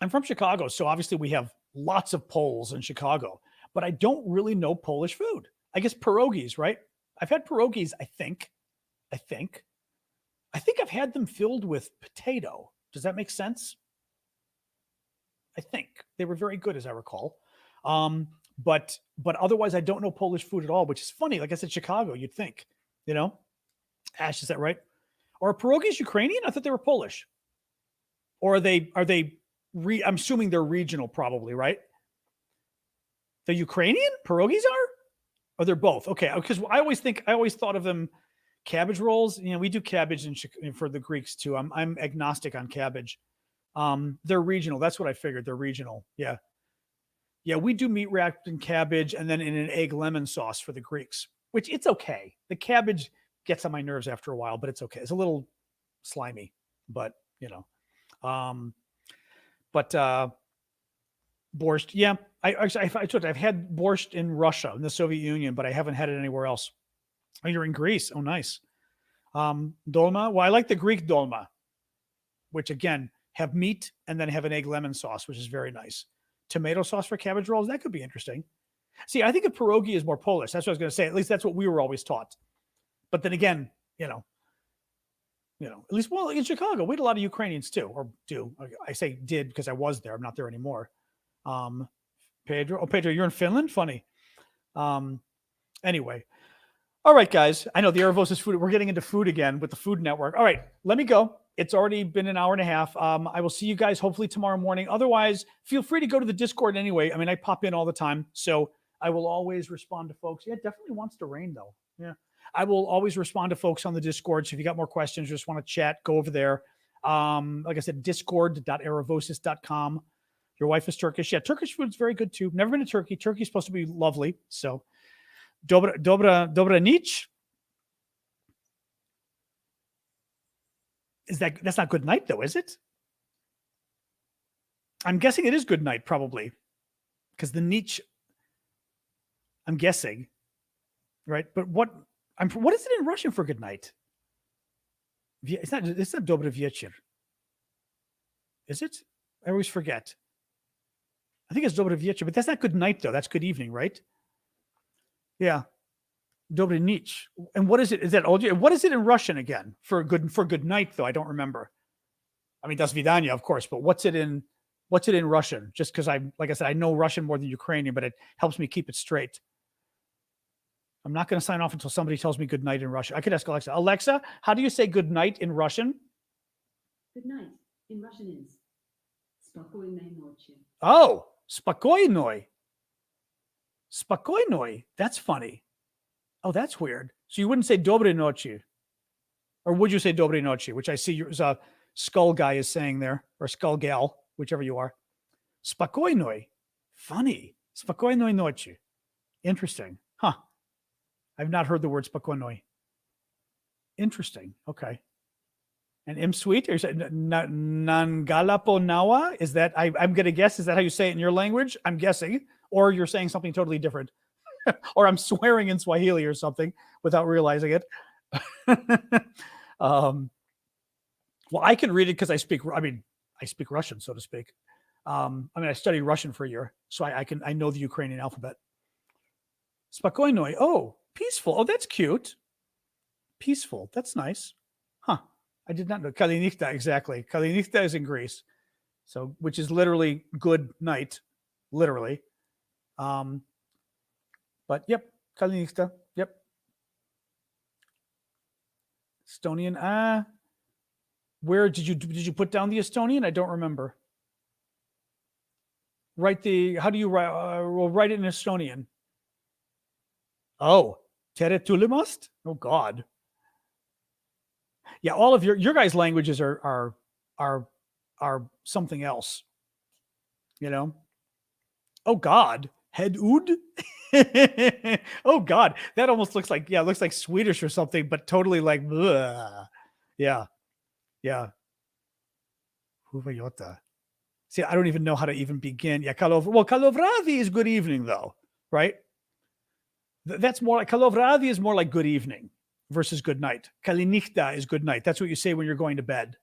I'm from Chicago, so obviously we have lots of Poles in Chicago, but I don't really know Polish food. I guess pierogies, right? I've had pierogies, I think. I think. I think I've had them filled with potato. Does that make sense? I think they were very good, as I recall. Um, but otherwise, I don't know Polish food at all, which is funny. Like I said, Chicago, you'd think, you know. Ash, is that right? Or are pierogies Ukrainian? I thought they were Polish. Or are they? I'm assuming they're regional, probably, right? The Ukrainian pierogies are, or they're both. Okay, because I always thought of them cabbage rolls. You know, we do cabbage for the Greeks too. I'm agnostic on cabbage. They're regional. That's what I figured. They're regional. Yeah. Yeah, we do meat wrapped in cabbage and then in an egg lemon sauce for the Greeks, which it's okay. The cabbage gets on my nerves after a while, but it's okay. It's a little slimy, but you know. Um, but borscht, yeah. I've had borscht in Russia, in the Soviet Union, but I haven't had it anywhere else. Oh, you're in Greece. Oh, nice. Dolma. Well, I like the Greek dolma, which again have meat and then have an egg lemon sauce, which is very nice. Tomato sauce for cabbage rolls. That could be interesting. See, I think a pierogi is more Polish. That's what I was going to say. At least that's what we were always taught. But then again, at least well in Chicago, we had a lot of Ukrainians too, or do. I say did because I was there. I'm not there anymore. Pedro. Oh, Pedro, you're in Finland? Funny. Anyway. All right, guys. I know the Aravosis food. We're getting into food again with the Food Network. All right, let me go. It's already been an hour and a half. I will see you guys hopefully tomorrow morning. Otherwise, feel free to go to the Discord anyway. I mean, I pop in all the time, so I will always respond to folks. Yeah, it definitely wants to rain though. Yeah, I will always respond to folks on the Discord. So if you got more questions, just want to chat, go over there. Like I said, discord.aravosis.com. Your wife is Turkish. Yeah, Turkish food's very good too. Never been to Turkey. Turkey's supposed to be lovely. So, dobra nić. That's not good night though, is it? I'm guessing it is good night, probably. Because the niche, I'm guessing. Right? But what is it in Russian for good night? It's not dobry wieczór. Is it? I always forget. I think it's dobry wieczór, but that's not good night though. That's good evening, right? Yeah. Dobry nić. And what is it? Is that old? What is it in Russian again for good night though? I don't remember. I mean, das vidanya, of course, but what's it in Russian? Just because like I said, I know Russian more than Ukrainian, but it helps me keep it straight. I'm not going to sign off until somebody tells me good night in Russian. I could ask Alexa. Alexa, how do you say good night in Russian? Good night in Russian is spokojnej nocy. Oh, spokojnoy. Spokojnoy. That's funny. Oh, that's weird. So you wouldn't say dobry noci, or would you say dobry noci? Which I see a skull guy is saying there, or skull gal, whichever you are. Spokojnoy. Funny. Spokojnoy noci. Interesting. Huh. I've not heard the word spokojnoy. Interesting. Okay. And im sweet, or nangalapo nawa? Is that I'm gonna guess? Is that how you say it in your language? I'm guessing, or you're saying something totally different, or I'm swearing in Swahili or something without realizing it. Well, I can read it because I speak Russian, so to speak. I studied Russian for a year, so I know the Ukrainian alphabet. Spokojnoy. Oh, peaceful. Oh, that's cute. Peaceful. That's nice. Huh. I did not know. Kalinichta, exactly. Kalinichta is in Greece. So, which is literally good night. Literally. But yep. Kalinichta. Yep. Estonian. Where did you put down the Estonian? I don't remember. How do you write? We'll write it in Estonian. Oh, tere tulemast? Oh God. Yeah, all of your guys' languages are something else. You know? Oh God. Head ud? Oh God. That almost looks like Swedish or something, but totally like bleh. Yeah. Yeah. Huvayota. See, I don't even know how to even begin. Yeah, Kalovravi is good evening, though, right? That's more like Kalovravi is more like good evening versus good night. Kalinichta is good night. That's what you say when you're going to bed.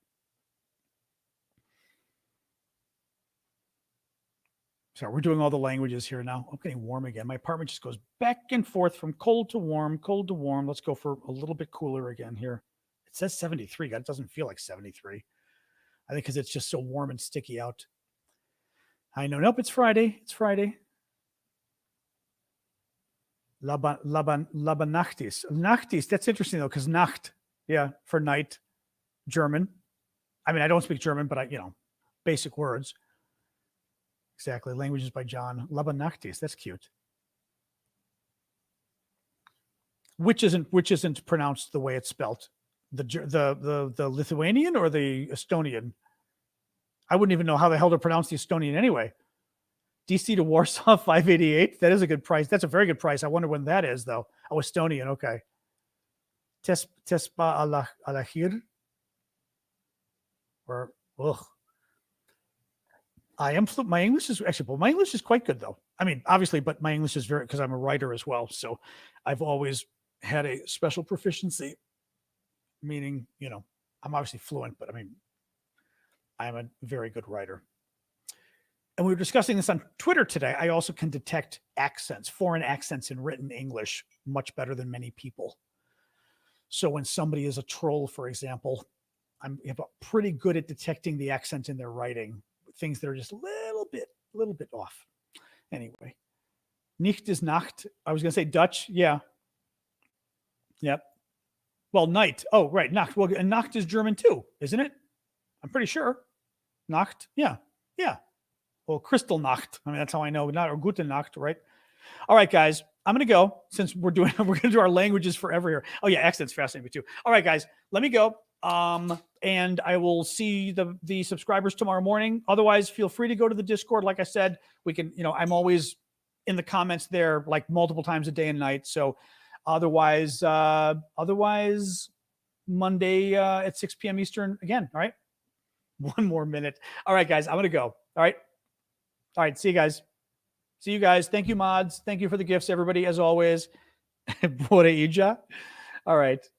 Sorry, we're doing all the languages here now. I'm getting warm again. My apartment just goes back and forth from cold to warm, cold to warm. Let's go for a little bit cooler again here. It says 73. God, it doesn't feel like 73. I think because it's just so warm and sticky out. I know. Nope, it's Friday. It's Friday. Labanachtis. Nachtis. That's interesting though, because Nacht, yeah, for night, German. I mean, I don't speak German, but basic words. Exactly. Languages by John. Labanachtis. That's cute. Which isn't pronounced the way it's spelt. The Lithuanian or the Estonian? I wouldn't even know how the hell to pronounce the Estonian anyway. DC to Warsaw, 588. That is a good price. That's a very good price. I wonder when that is, though. Oh, Estonian. Okay. Tespa Alahir. Or, ugh. My English is quite good, though. I mean, obviously, but my English is because I'm a writer as well. So I've always had a special proficiency, meaning, I'm obviously fluent, but I mean, I'm a very good writer. And we were discussing this on Twitter today. I also can detect accents, foreign accents in written English much better than many people. So when somebody is a troll, for example, I'm pretty good at detecting the accent in their writing, things that are just a little bit off. Anyway, nicht is Nacht. I was going to say Dutch. Yeah. Yep. Well, night. Oh, right. Nacht. Well, and Nacht is German too, isn't it? I'm pretty sure. Nacht. Yeah. Yeah. Well, Kristallnacht. I mean, that's how I know. Not or Gute Nacht, right? All right, guys. I'm going to go since we're going to do our languages forever here. Oh yeah, accent's fascinating me too. All right, guys. Let me go. And I will see the subscribers tomorrow morning. Otherwise, feel free to go to the Discord. Like I said, we can, I'm always in the comments there like multiple times a day and night. So otherwise Monday at 6 p.m. Eastern again. All right. One more minute. All right, guys, I'm going to go. All right. All right. See you guys. See you guys. Thank you, mods. Thank you for the gifts, everybody, as always. All right.